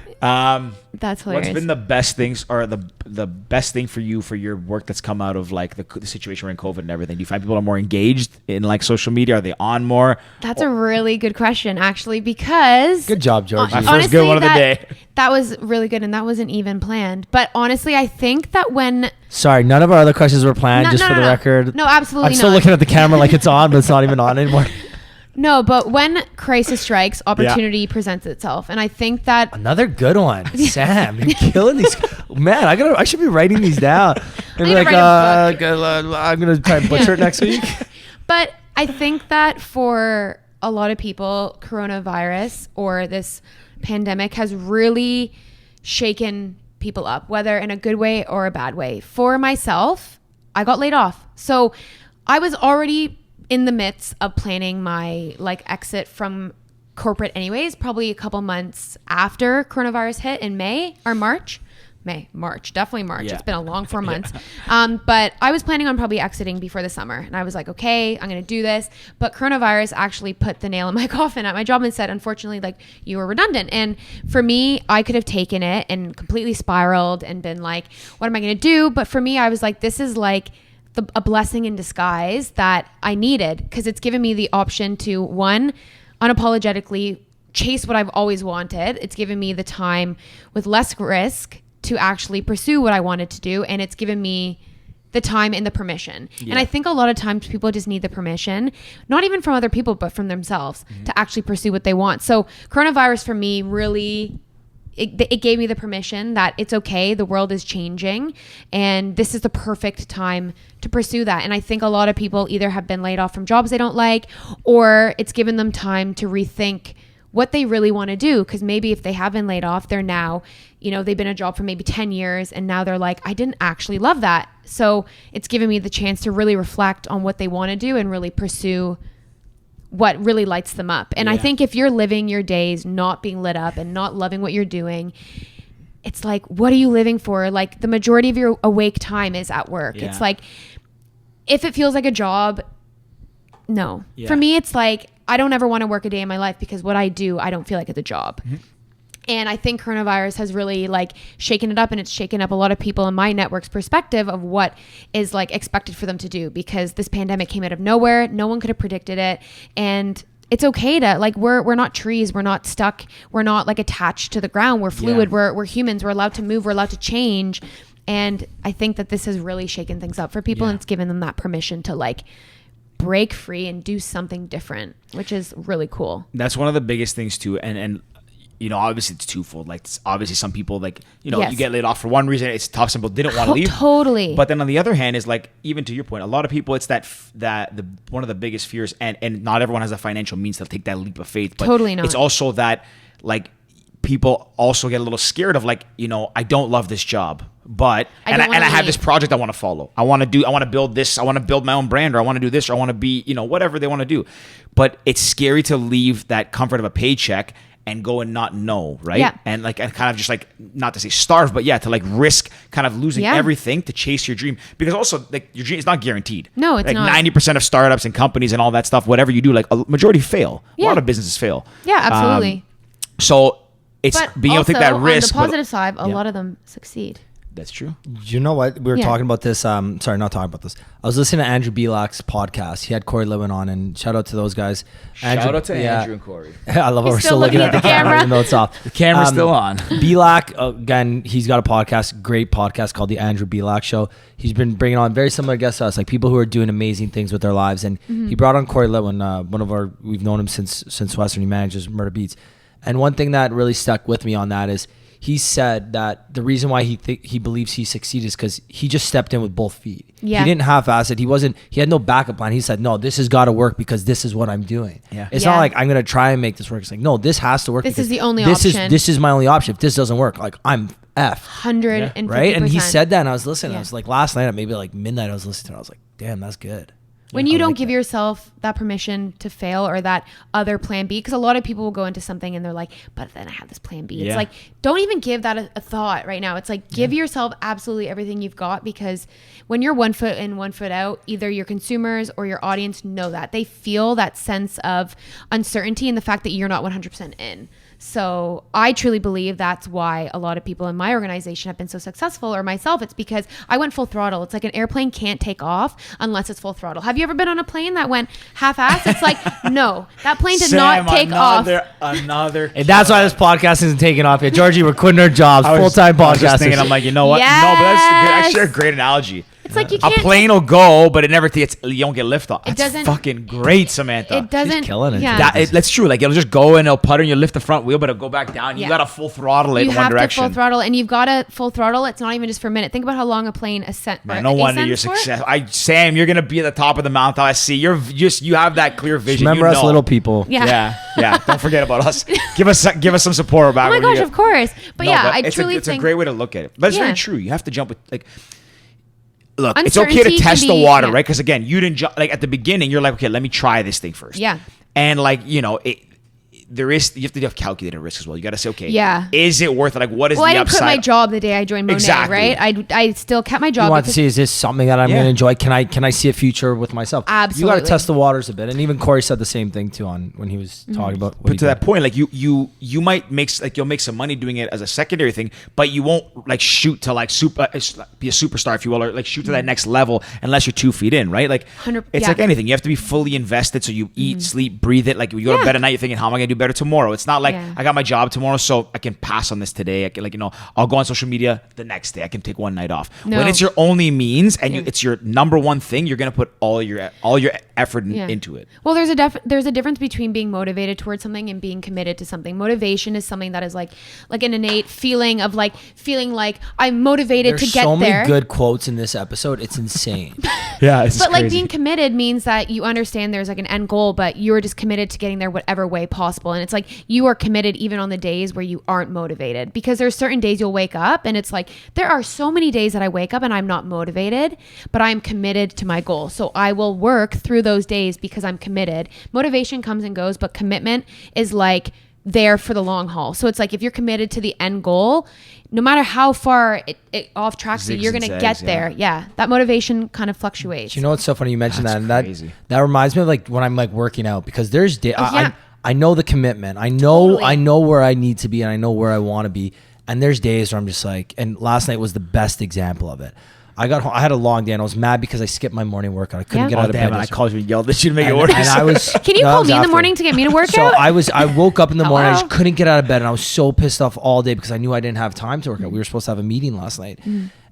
That's hilarious. What's been the best things or the best thing for you for your work that's come out of like the situation we're in COVID and everything? Do you find people are more engaged in like social media? Are they on more? That's a really good question, actually, because Good job, Georgie. My first good one of the day. That was really good, and that wasn't even planned. But honestly, I think that when Sorry, none of our other questions were planned, just for the record. No, absolutely I'm still not. looking at the camera like it's on, but it's not even on anymore. No, but when crisis strikes, opportunity presents itself, and I think that Another good one. Sam, you're killing these. Man, I should be writing these down. Maybe need to like, write a I'm going to try and butcher it next week. But I think that for a lot of people, coronavirus or this pandemic has really shaken people up, whether in a good way or a bad way. For myself, I got laid off. So I was already in the midst of planning my like exit from corporate anyways, probably a couple months after coronavirus hit in March, definitely March. Yeah. It's been a long 4 months. But I was planning on probably exiting before the summer, and I was like, okay, I'm going to do this. But coronavirus actually put the nail in my coffin at my job and said, unfortunately, like, you were redundant. And for me, I could have taken it and completely spiraled and been like, what am I going to do? But for me, I was like, this is like a blessing in disguise that I needed, because it's given me the option to, one, unapologetically chase what I've always wanted. It's given me the time with less risk to actually pursue what I wanted to do. And it's given me the time and the permission. Yeah. And I think a lot of times people just need the permission, not even from other people, but from themselves to actually pursue what they want. So coronavirus for me really, it gave me the permission that it's okay. The world is changing, and this is the perfect time to pursue that. And I think a lot of people either have been laid off from jobs they don't like, or it's given them time to rethink what they really want to do. Because maybe if they have been laid off, they're now, they've been in a job for maybe 10 years, and now they're like, I didn't actually love that. So it's given me the chance to really reflect on what they want to do and really pursue what really lights them up. And I think if you're living your days not being lit up and not loving what you're doing, it's like, what are you living for? Like, the majority of your awake time is at work. Yeah. It's like, if it feels like a job, no. Yeah. For me, it's like, I don't ever want to work a day in my life, because what I do, I don't feel like it's a job. Mm-hmm. And I think coronavirus has really like shaken it up, and it's shaken up a lot of people in my network's perspective of what is like expected for them to do, because this pandemic came out of nowhere. No one could have predicted it. And it's okay to like, we're not trees. We're not stuck. We're not like attached to the ground. We're fluid. Yeah. We're humans. We're allowed to move. We're allowed to change. And I think that this has really shaken things up for people, and it's given them that permission to like break free and do something different, which is really cool. That's one of the biggest things too. And obviously it's twofold. Like, obviously some people like, Yes. you get laid off for one reason. It's tough. Some people didn't want to leave. Totally. But then on the other hand is like, even to your point, a lot of people, it's that the one of the biggest fears, and not everyone has the financial means to take that leap of faith. But Totally not. It's also that like people also get a little scared of like, I don't love this job. but I and don't I wanna have leave. this project I want to follow. I want to build this. I want to build my own brand, or I want to do this, or I want to be, whatever they want to do. But it's scary to leave that comfort of a paycheck and go and not know, right? Yeah. And kind of just not to say starve, but to risk kind of losing everything to chase your dream, because also your dream is not guaranteed. No, it's not. 90% of startups and companies and all that stuff, whatever you do, a majority fail. A lot of businesses fail. Yeah, absolutely. So it's But being able to take that risk. On the positive side, a lot of them succeed. That's true. You know what? We were Yeah. talking about this. Sorry, not talking about this. I was listening to Andrew Belak's podcast. He had Corey Lewin on, and shout out to those guys. Shout out to Andrew and Corey. I love how He's we're still still looking at the looking at the camera, camera. even though it's off. The camera's still on. Belak, again, he's got a podcast, great podcast called The Andrew Belak Show. He's been bringing on very similar guests to us, like people who are doing amazing things with their lives. And he brought on Corey Lewin, we've known him since Western. He manages Murder Beats. And one thing that really stuck with me on that is he said that the reason why he believes he succeeded is because he just stepped in with both feet. Yeah. He didn't half-ass it. He had no backup plan. He said, no, this has got to work because this is what I'm doing. Yeah. It's Yeah. not like I'm going to try and make this work. It's like, no, this has to work. This because is the only this option. This is my only option. If this doesn't work, I'm F. 150%. Right? And he said that, and I was listening. Yeah. I was like, last night at maybe like midnight, I was listening to it. I was like, damn, that's good. When I you don't like give that. yourself that permission to fail or that other plan B, because a lot of people will go into something and they're like, but then I have this plan B. Yeah. It's like, don't even give that a thought right now. It's like, give yourself absolutely everything you've got, because when you're 1 foot in, 1 foot out, either your consumers or your audience know that. They feel that sense of uncertainty and the fact that you're not 100% in. So I truly believe that's why a lot of people in my organization have been so successful, or myself. It's because I went full throttle. It's like an airplane can't take off unless it's full throttle. Have you ever been on a plane that went half-assed? It's like, no, that plane did not take off. Another. And that's why this podcast isn't taking off yet. Georgie, we're quitting our jobs, I was full-time just thinking, podcasters. I'm like, you know what? No, but that's Yes. actually a great analogy. It's like you A can't. plane will go, but it never you don't get lift off. That's doesn't- fucking great, Samantha. It doesn't. killing it. Yeah. That's true. It'll just go and it'll putter and you lift the front wheel, but it'll go back down. You Yeah. gotta full throttle it You in one have to direction. full throttle, and you've got to full throttle. It's not even just for a minute. Think about how long a plane Man, no wonder you're successful. Sam, you're gonna be at the top of the mountain. I see. You have that clear vision. Remember you us know. little people. Yeah. Yeah. Don't forget about us. Give us some support back. Oh my when you gosh, get- of course. But No, yeah, but I it's truly it's think a great way to look at it. But it's Yeah. very true. You have to jump with Look, it's okay Uncertainty to can test the be- water, yeah. right? Because again, you didn't at the beginning. You're like, okay, let me try this thing first. Yeah. And you have to have calculated risk as well. You got to say, okay, Yeah. is it worth it? Like, what is Well, the I didn't upside? quit my job the day I joined Monet, Exactly. right? I still kept my job. You want to because- see, is this something that I'm Yeah. going to enjoy? Can I see a future with myself? You got Absolutely. to test the waters a bit. And even Corey said the same thing too when he was talking about. What But he to did. that point, like you might you'll make some money doing it as a secondary thing, but you won't shoot to be a superstar, if you will, or shoot to that next level unless you're 2 feet in, right? Like 100 it's yeah. like anything. You have to be fully invested. So you eat, sleep, breathe it. Like you go to Yeah. bed at night, you're thinking, how am I gonna do better tomorrow? It's not like Yeah. I got my job tomorrow, so I can pass on this today. I can I'll go on social media the next day. I can take one night off. No. When it's your only means and Yeah. it's your number one thing, you're gonna put all your effort Yeah. into it. Well, there's a difference between being motivated towards something and being committed to something. Motivation is something that is like an innate feeling of feeling like I'm motivated There's to get so there. many good quotes in this episode. It's insane. Yeah, it's But being committed means that you understand there's an end goal, but you're just committed to getting there whatever way possible. And it's like you are committed even on the days where you aren't motivated, because there's certain days you'll wake up and it's like there are so many days that I wake up and I'm not motivated, but I'm committed to my goal. So I will work through those days because I'm committed. Motivation comes and goes, but commitment is there for the long haul. So it's like if you're committed to the end goal, no matter how far it off tracks you, Zigs you're and going to zags, get there. Yeah. That motivation kind of fluctuates. You know what's so funny? You mentioned That's that. And crazy. that reminds me of when I'm working out, because there's yeah. I know the commitment. I know Totally. I know where I need to be and I know where I want to be. And there's days where I'm just and last night was the best example of it. I got home, I had a long day and I was mad because I skipped my morning workout. I couldn't Yeah. get out of bed. I yesterday. called you and yelled at you to make it And- worse. and I was. Can you no, that call was me in the after. morning to get me to work So out? I woke up in the morning. I Hello? just couldn't get out of bed, and I was so pissed off all day because I knew I didn't have time to work out. We were supposed to have a meeting last night,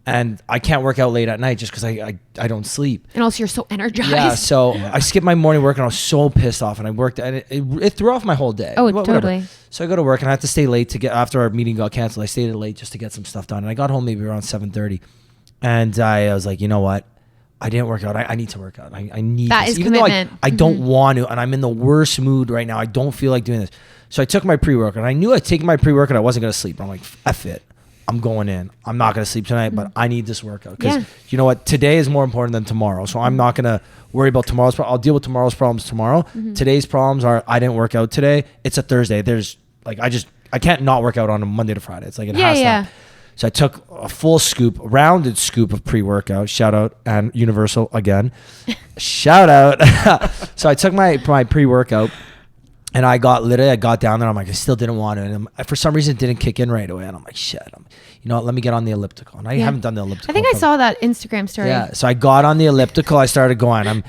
and I can't work out late at night just because I don't sleep. And also, you're so energized. Yeah, so I skipped my morning work and I was so pissed off, and I worked, and it threw off my whole day. Oh, Whatever. totally. So I go to work and I had to stay late to get after our meeting got canceled. I stayed late just to get some stuff done, and I got home maybe around 7:30, and I was like, you know what? I didn't work out. I need to work out. I need That this. is Even commitment. though I don't want to, and I'm in the worst mood right now. I don't feel like doing this. So I took my pre-workout. I knew I'd taken my pre-workout. I wasn't going to sleep. I'm like, F it. I'm going in. I'm not going to sleep tonight, but I need this workout. Because Yeah. you know what? Today is more important than tomorrow. So I'm not going to worry about tomorrow's I'll deal with tomorrow's problems tomorrow. Today's problems are I didn't work out today. It's a Thursday. There's like, I can't not work out on a Monday to Friday. It's like it has to. So I took a full scoop, a rounded scoop of pre-workout. Shout out and Universal again. Shout out. So I took my pre-workout. And I got down there. I'm like, I still didn't want it. And for some reason, it didn't kick in right away. And I'm like, shit. You know what? Let me get on the elliptical. And I haven't done the elliptical. I think I saw that Instagram story. Yeah. So I got on the elliptical. I started going. I'm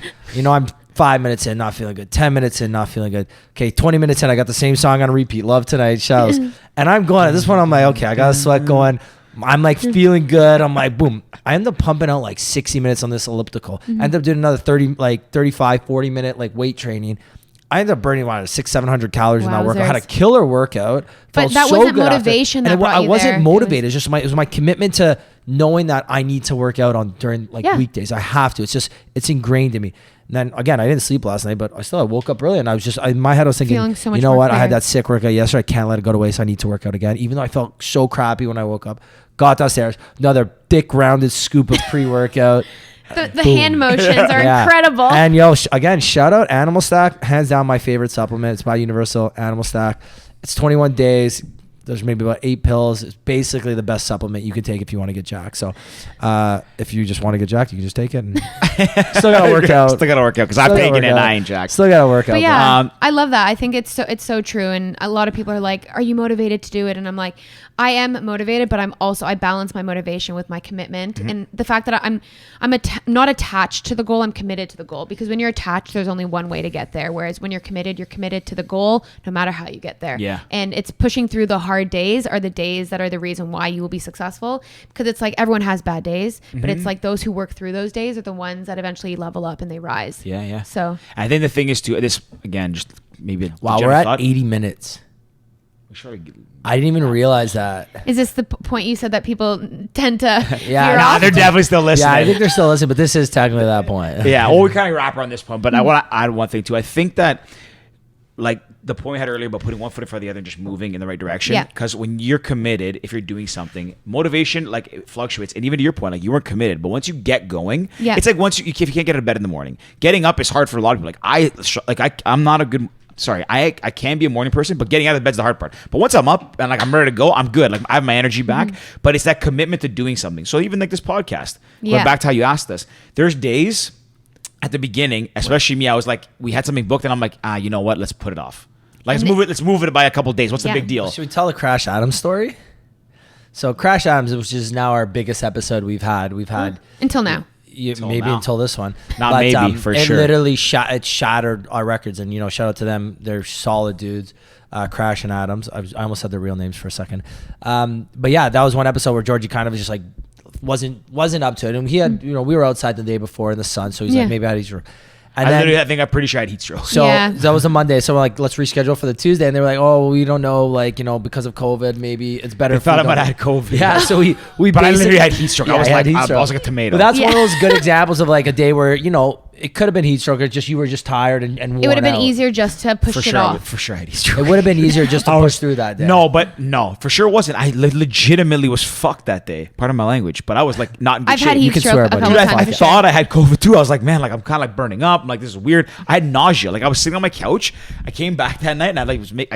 5 minutes in, not feeling good. 10 minutes in, not feeling good. Okay, 20 minutes in, I got the same song on repeat. Love Tonight, Shells. And I'm going. At this point, I'm like, okay, I got a sweat going. I'm like feeling good. I'm like, boom. I end up pumping out like 60 minutes on this elliptical. I end up doing another 35, 40 minute like weight training. I ended up burning 600-700 calories in that workout. I had a killer workout. But Felt that so wasn't good motivation after. that brought I you wasn't there. motivated. It was my commitment to knowing that I need to work out during weekdays. I have to. It's ingrained in me. And then again, I didn't sleep last night, but I woke up early and I was just in my head I was thinking, Feeling so much you know more what? I had clear. that sick workout yesterday. I can't let it go to waste. I need to work out again. Even though I felt so crappy when I woke up. Got downstairs, another thick rounded scoop of pre-workout. The hand motions are incredible. And again, shout out Animal Stack. Hands down my favorite supplement. It's by Universal, Animal Stack. It's 21 days. There's maybe about 8 pills. It's basically the best supplement you can take if you want to get jacked. So if you just want to get jacked, you can just take it. And still got to work out. Still got to work out because I'm taking it and I ain't jacked. Still got to work out. But yeah, I love that. I think it's so true. And a lot of people are like, are you motivated to do it? And I'm like, I am motivated, but I balance my motivation with my commitment. And the fact that I'm not attached to the goal, I'm committed to the goal. Because when you're attached, there's only one way to get there. Whereas when you're committed to the goal, no matter how you get there. Yeah. And it's pushing through the hard days are the days that are the reason why you will be successful. Because it's like everyone has bad days, but it's like those who work through those days are the ones that eventually level up and they rise. Yeah. So I think the thing is too, this again, just maybe wow, we're at 80 minutes. I didn't even realize that. is this the point you said that people tend to Yeah, veer nah, off? they're definitely still listening. Yeah, I think they're still listening, but this is technically that point. Yeah, well, we kind of wrap around this point, but I want to add one thing too. I think that, like the point we had earlier about putting one foot in front of the other and just moving in the right direction. Yeah. Because when you're committed, if you're doing something, motivation like it fluctuates. And even to your point, like you weren't committed, but once you get going, it's like once if you can't get out of bed in the morning, getting up is hard for a lot of people. I'm not a good. Sorry, I can be a morning person, but getting out of the bed's the hard part. But once I'm up and like I'm ready to go, I'm good. Like I have my energy back. But it's that commitment to doing something. So even like this podcast, going back to how you asked us, there's days at the beginning, especially me, I was like, we had something booked, and I'm like, you know what? Let's put it off. Like let's move it by a couple of days. What's the big deal? Should we tell the Crash Adams story? So Crash Adams, which is now our biggest episode we've had Until now. Until this one. Not maybe, for sure. It literally shattered our records, and shout out to them. They're solid dudes. Crash and Adams. I almost said their real names for a second. But yeah, that was one episode where Georgie kind of was just like wasn't up to it, and he had we were outside the day before in the sun, so he's like maybe I had heat. And I think I'm pretty sure I had heat stroke. So that was a Monday. So we're like, let's reschedule for the Tuesday. And they were like, oh, we don't know, because of COVID, maybe it's better. I thought I might have had COVID. Yeah. So we but I literally had heat stroke. I was like a tomato. But that's one of those good examples of like a day where it could have been heat stroke. Or just you were just tired and worn It would have been out. easier just to push it off. For sure I had heat stroke. It would have been easier just to push through that day. No, for sure it wasn't. I legitimately was fucked that day. Pardon my language, but I was like not in good I've shape. had heat stroke a couple Dude, times. I thought I had COVID too. I was like, man, like I'm kind of like burning up. I'm like, this is weird. I had nausea. Like I was sitting on my couch. I came back that night and I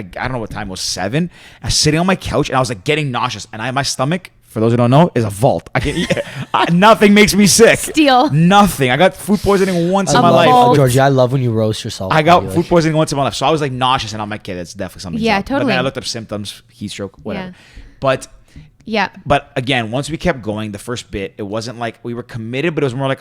don't know what time it was, 7. I was sitting on my couch and I was like getting nauseous. And my stomach, for those who don't know, is a vault. I can eat. Nothing makes me sick. Steel. Nothing. I got food poisoning once in my vault. life. Georgie, I love when you roast yourself. I got food poisoning once in my life. So I was like nauseous and I'm like, okay, that's definitely something. Yeah, up. totally. But then I looked up symptoms, heat stroke, whatever. Yeah. But again, once we kept going, the first bit, it wasn't like we were committed, but it was more like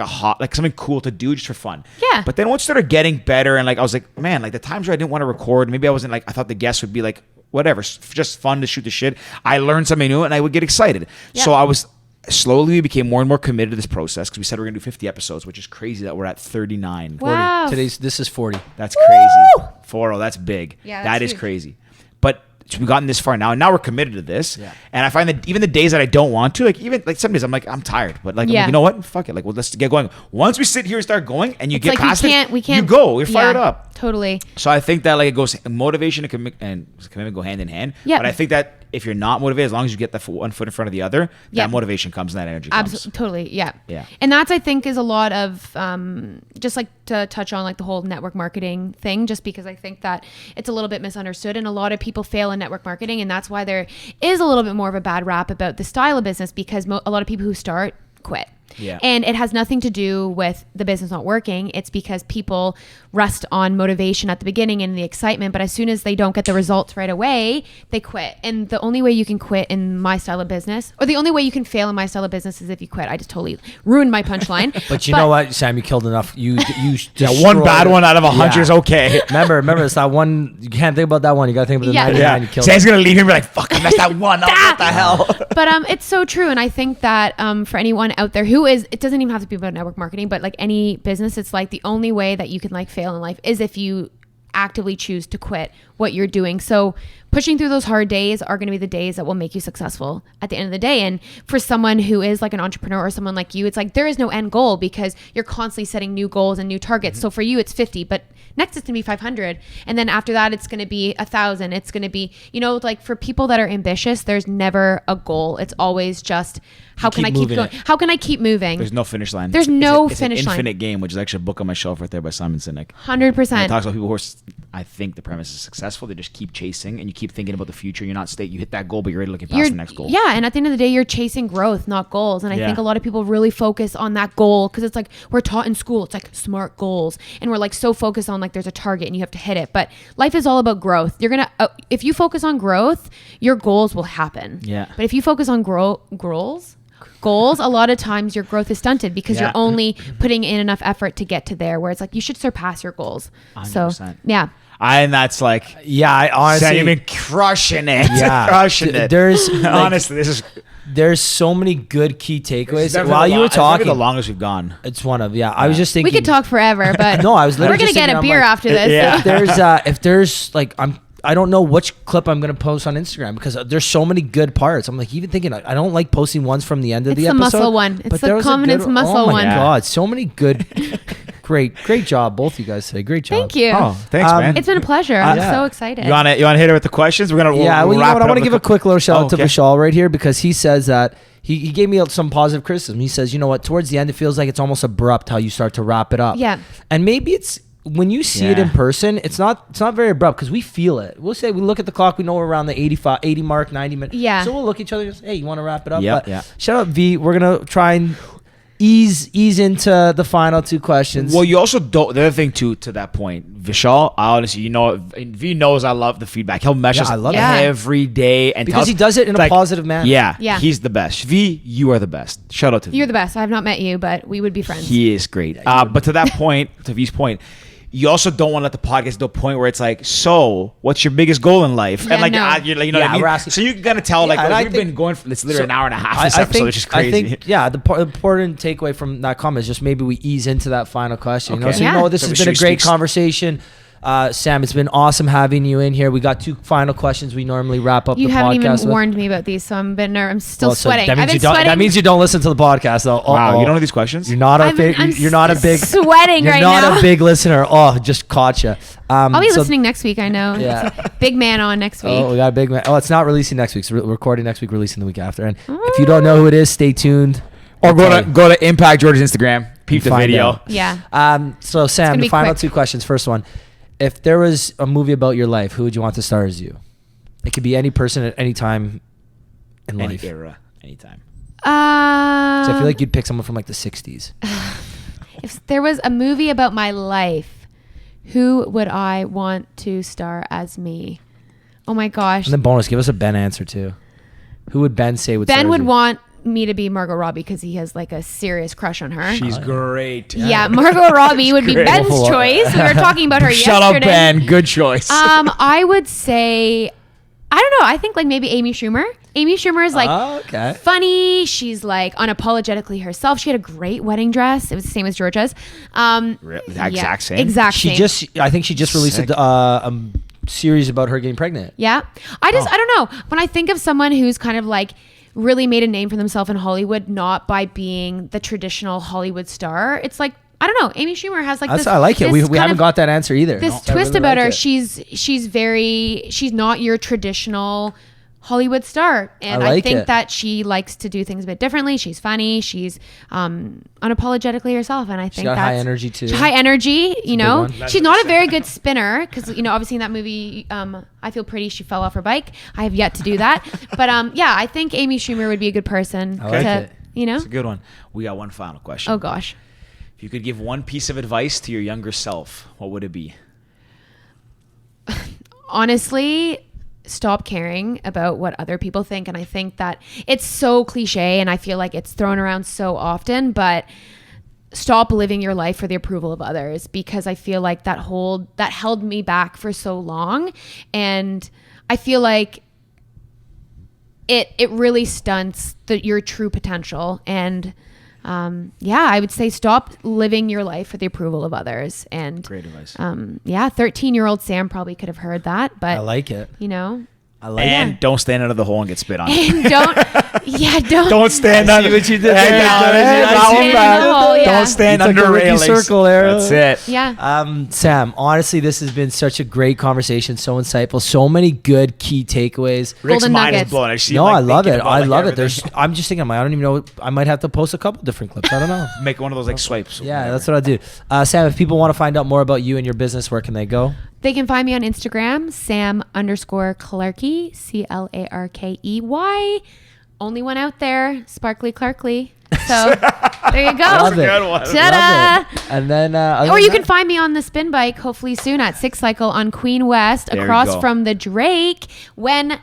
something cool to do just for fun. Yeah. But then once it started getting better and like I was like, man, like the times where I didn't want to record, maybe I wasn't like, I thought the guests would be like, whatever, just fun to shoot the shit. I learned something new and I would get excited. Yeah. So I was slowly, we became more and more committed to this process because we said we're going to do 50 episodes, which is crazy that we're at 39. Wow. 40. This is 40. That's crazy. 40, that's big. Yeah, that is huge. crazy. But we've gotten this far now, and now we're committed to this. Yeah. And I find that even the days that I don't want to, like even like some days I'm like, I'm tired, but like, I'm like, you know what? Fuck it. Like, well, let's get going. Once we sit here and start going, and you It's get like past we can't. you go. You're fired Yeah. up. Totally. So I think that like it goes motivation and commitment go hand in hand. Yeah. But I think that if you're not motivated, as long as you get that one foot in front of the other, Yeah. that motivation comes and that energy comes. Absolutely, totally, yeah. Yeah. And that's, I think, is a lot of just like to touch on like the whole network marketing thing, just because I think that it's a little bit misunderstood and a lot of people fail in network marketing, and that's why there is a little bit more of a bad rap about the style of business, because a lot of people who start quit. Yeah. And it has nothing to do with the business not working. It's because people rest on motivation at the beginning and the excitement, but as soon as they don't get the results right away, they quit. And the only way you can quit in my style of business, or the only way you can fail in my style of business, is if you quit. I just totally ruined my punchline. But you know what, Sam, you killed enough. You One bad one out of 100 is okay. Remember, it's that one. You can't think about that one. You got to think about the 99. Yeah. You killed Sam's going to leave him and be like, fuck, I messed that one up. What the hell? But it's so true. And I think that for anyone out there who is, it doesn't even have to be about network marketing, but like any business, it's like the only way that you can like fail in life is if you actively choose to quit what you're doing. So pushing through those hard days are going to be the days that will make you successful at the end of the day. And for someone who is like an entrepreneur or someone like you, it's like there is no end goal because you're constantly setting new goals and new targets. So for you, it's 50, but next it's going to be 500. And then after that, it's going to be 1,000. It's going to be, like for people that are ambitious, there's never a goal. It's always just, how can I keep going? How can I keep moving? There's no finish line. There's no it's finish an line. Infinite Game, which is actually a book on my shelf right there by Simon Sinek. 100%. And it talks about people who are, I think the premise is successful. They just keep chasing and you keep thinking about the future. You're not you hit that goal, but you're already looking past the next goal. Yeah, and at the end of the day, you're chasing growth, not goals. And I think a lot of people really focus on that goal because it's like we're taught in school, it's like SMART goals, and we're like so focused on like there's a target and you have to hit it. But life is all about growth. You're gonna if you focus on growth, your goals will happen. Yeah. But if you focus on goals, a lot of times your growth is stunted because you're only putting in enough effort to get to there. Where it's like you should surpass your goals. 100%. So yeah. And that's like, I honestly, Sam, you've been crushing it. Yeah. Crushing it. There's honestly, this is. There's so many good key takeaways. While While you were talking, the longest we've gone. it's one of I was just thinking We could talk forever, but No, I was we're literally gonna just get thinking, a I'm beer like, after this. Yeah. So. if there's like I don't know which clip I'm gonna post on Instagram because there's so many good parts. I'm like even thinking I don't like posting ones from the end of It's the the episode. muscle one. It's but the there was a confidence good- muscle oh my one. God, so many good. Great job, both you guys today. Great job. Thank you. Oh, thanks, man. It's been a pleasure. I'm Yeah. so excited. You want to hit her with the questions? We're gonna Well, you know what? I want to give a quick little shout out to okay. Vishal right here because he says that he gave me some positive criticism. He says, you know what? Towards the end, it feels like it's almost abrupt how you start to wrap it up. Yeah. And maybe it's when you see it in person, it's not very abrupt because we feel it. We'll say we look at the clock, we know we're around the 80 mark, 90 minutes. Yeah. So we'll look at each other and say, hey, you want to wrap it up? Yep, But yeah. shout out V. We're gonna try and ease into the final two questions. Well, you also don't. The other thing too, to that point, Vishal, I honestly, V knows I love the feedback. He'll message us I love it. every day and because tell he us- does it in a like, positive manner. Yeah, Yeah. he's the best. V, you are the best. Shout out to V. You're the best. I have not met you, but we would be friends. He is great. But to that point, to V's point, you also don't want to let the podcast get to a point where it's like, so what's your biggest goal in life? Yeah, and like, no. you're like, you know what I mean? we're asking- So you can kind of tell, Yeah, and I we've think- been going for, it's literally an hour and a half this I episode, think, which is crazy. I think, the important takeaway from that comment is just maybe we ease into that final question. You know? Okay. So, Yeah. this So has should been a we great speak- conversation. Sam, it's been awesome having you in here. We got two final questions we normally wrap up You the haven't podcast even with. warned me about these, so I'm still Well, so sweating. that I've means been you don't. sweating. That means you don't listen to the podcast, though. Wow, you don't know these questions? You're not a I'm big. You're not a big. sweating You're right not now. a big listener. Oh, just caught you. I'll be listening next week. I know. Yeah. Big man on next week. Oh, we got a big man. Oh, it's not releasing next week. It's recording next week, releasing the week after. And if you don't know who it is, stay tuned. Or go to Impact George's Instagram, peep the Find video. out. Yeah. So Sam, gonna the be final quick. two questions. First one, if there was a movie about your life, who would you want to star as you? It could be any person at any time in Any life. era, anytime. So I feel like you'd pick someone from like the 60s. If there was a movie about my life, who would I want to star as me? Oh my gosh. And then bonus, give us a Ben answer too. Who would Ben say would star Ben as would you? want me to be Margot Robbie because he has like a serious crush on her. She's great. Yeah, Margot Robbie would be great. Ben's choice. We were talking about her Shut yesterday. up, Ben. Good choice. I would say, I don't know. I think like maybe Amy Schumer. Amy Schumer is like Oh, okay. funny. She's like unapologetically herself. She had a great wedding dress. It was the same as Georgia's. The exact same? Exact same. I think she just released Sick. a series about her getting pregnant. Yeah. I don't know. When I think of someone who's kind of like really made a name for themselves in Hollywood, not by being the traditional Hollywood star, it's like I don't know. Amy Schumer has like this. I like it. this We kind haven't of- got that answer either. This I twist really about like her. it. She's not your traditional Hollywood star, and I I like think it. that she likes to do things a bit differently. She's funny. She's unapologetically herself, and I think got that's high energy, too. High energy, you know. one. She's not a very good spinner because obviously in that movie, I Feel Pretty, she fell off her bike. I have yet to do that, but yeah, I think Amy Schumer would be a good person I like to, it. It's a good one. We got one final question. Oh gosh. If you could give one piece of advice to your younger self, what would it be? Honestly, stop caring about what other people think. And I think that it's so cliche and I feel like it's thrown around so often, but stop living your life for the approval of others, because I feel like that held me back for so long. And I feel like it really stunts your true potential. And I would say stop living your life for the approval of others. And Great advice. 13-year-old Sam probably could have heard that, but I like it. I like And it. don't stand under the hole and get spit on. and don't Don't stand I under. see what you did there. Hey, I that see one it. back. In the hole, yeah. Don't stand You took under a Ricky railings. circle there. That's it. Yeah. Sam, honestly, this has been such a great conversation, so insightful, so many good key takeaways. Rick's Golden mind is nuggets. blown. I see him, No, like, I love thinking it. about, I like, love it. everything. I'm just thinking, I don't even know. I might have to post a couple different clips. I don't know. Make one of those like swipes. Yeah, that's what I do. Sam, if people want to find out more about you and your business, where can they go? They can find me on Instagram, Sam_Clarke, CLARKEY. Only one out there, Sparkly Clarkley. So there you go. Love it. Good one. Ta-da! Love it. And then, Or you can find me on the spin bike, hopefully soon at Six Cycle on Queen West, There you across go. from the Drake, when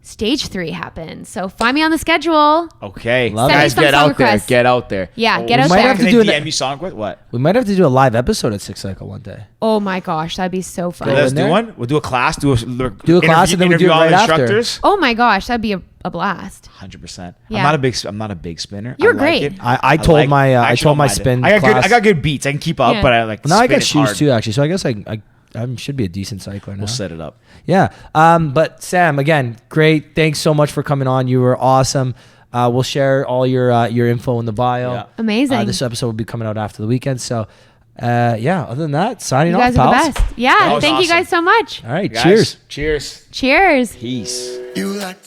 Stage 3 happens. So find me on the schedule. Okay. Love Guys, it. Send me get some song out there. requests. Get out there. Yeah, get we out might there. have to Can do they an DM song with what? we might have to do a live episode at Six Cycle one day. Oh my gosh, that'd be so fun. Go Let's in do there? one. We'll do a class. Do a class and then we interview do it all right the after. instructors. Oh my gosh, that'd be a blast. 100%. Yeah. I'm not a big spinner. You're I like great. it. I told my actually told don't my mind it. spin I class. got good beats. I can keep up, Yeah. but I like. Now I got spinning shoes hard. too, actually. So I guess I should be a decent cycler now. We'll set it up. Yeah. But Sam, again, great. Thanks so much for coming on. You were awesome. We'll share all your info in the bio. Yeah. Amazing. This episode will be coming out after the weekend. So, other than that, signing You off, guys are pals. the best. Yeah, That was thank you awesome. guys so much. All right. Guys, Cheers. Cheers. Cheers. Peace. You like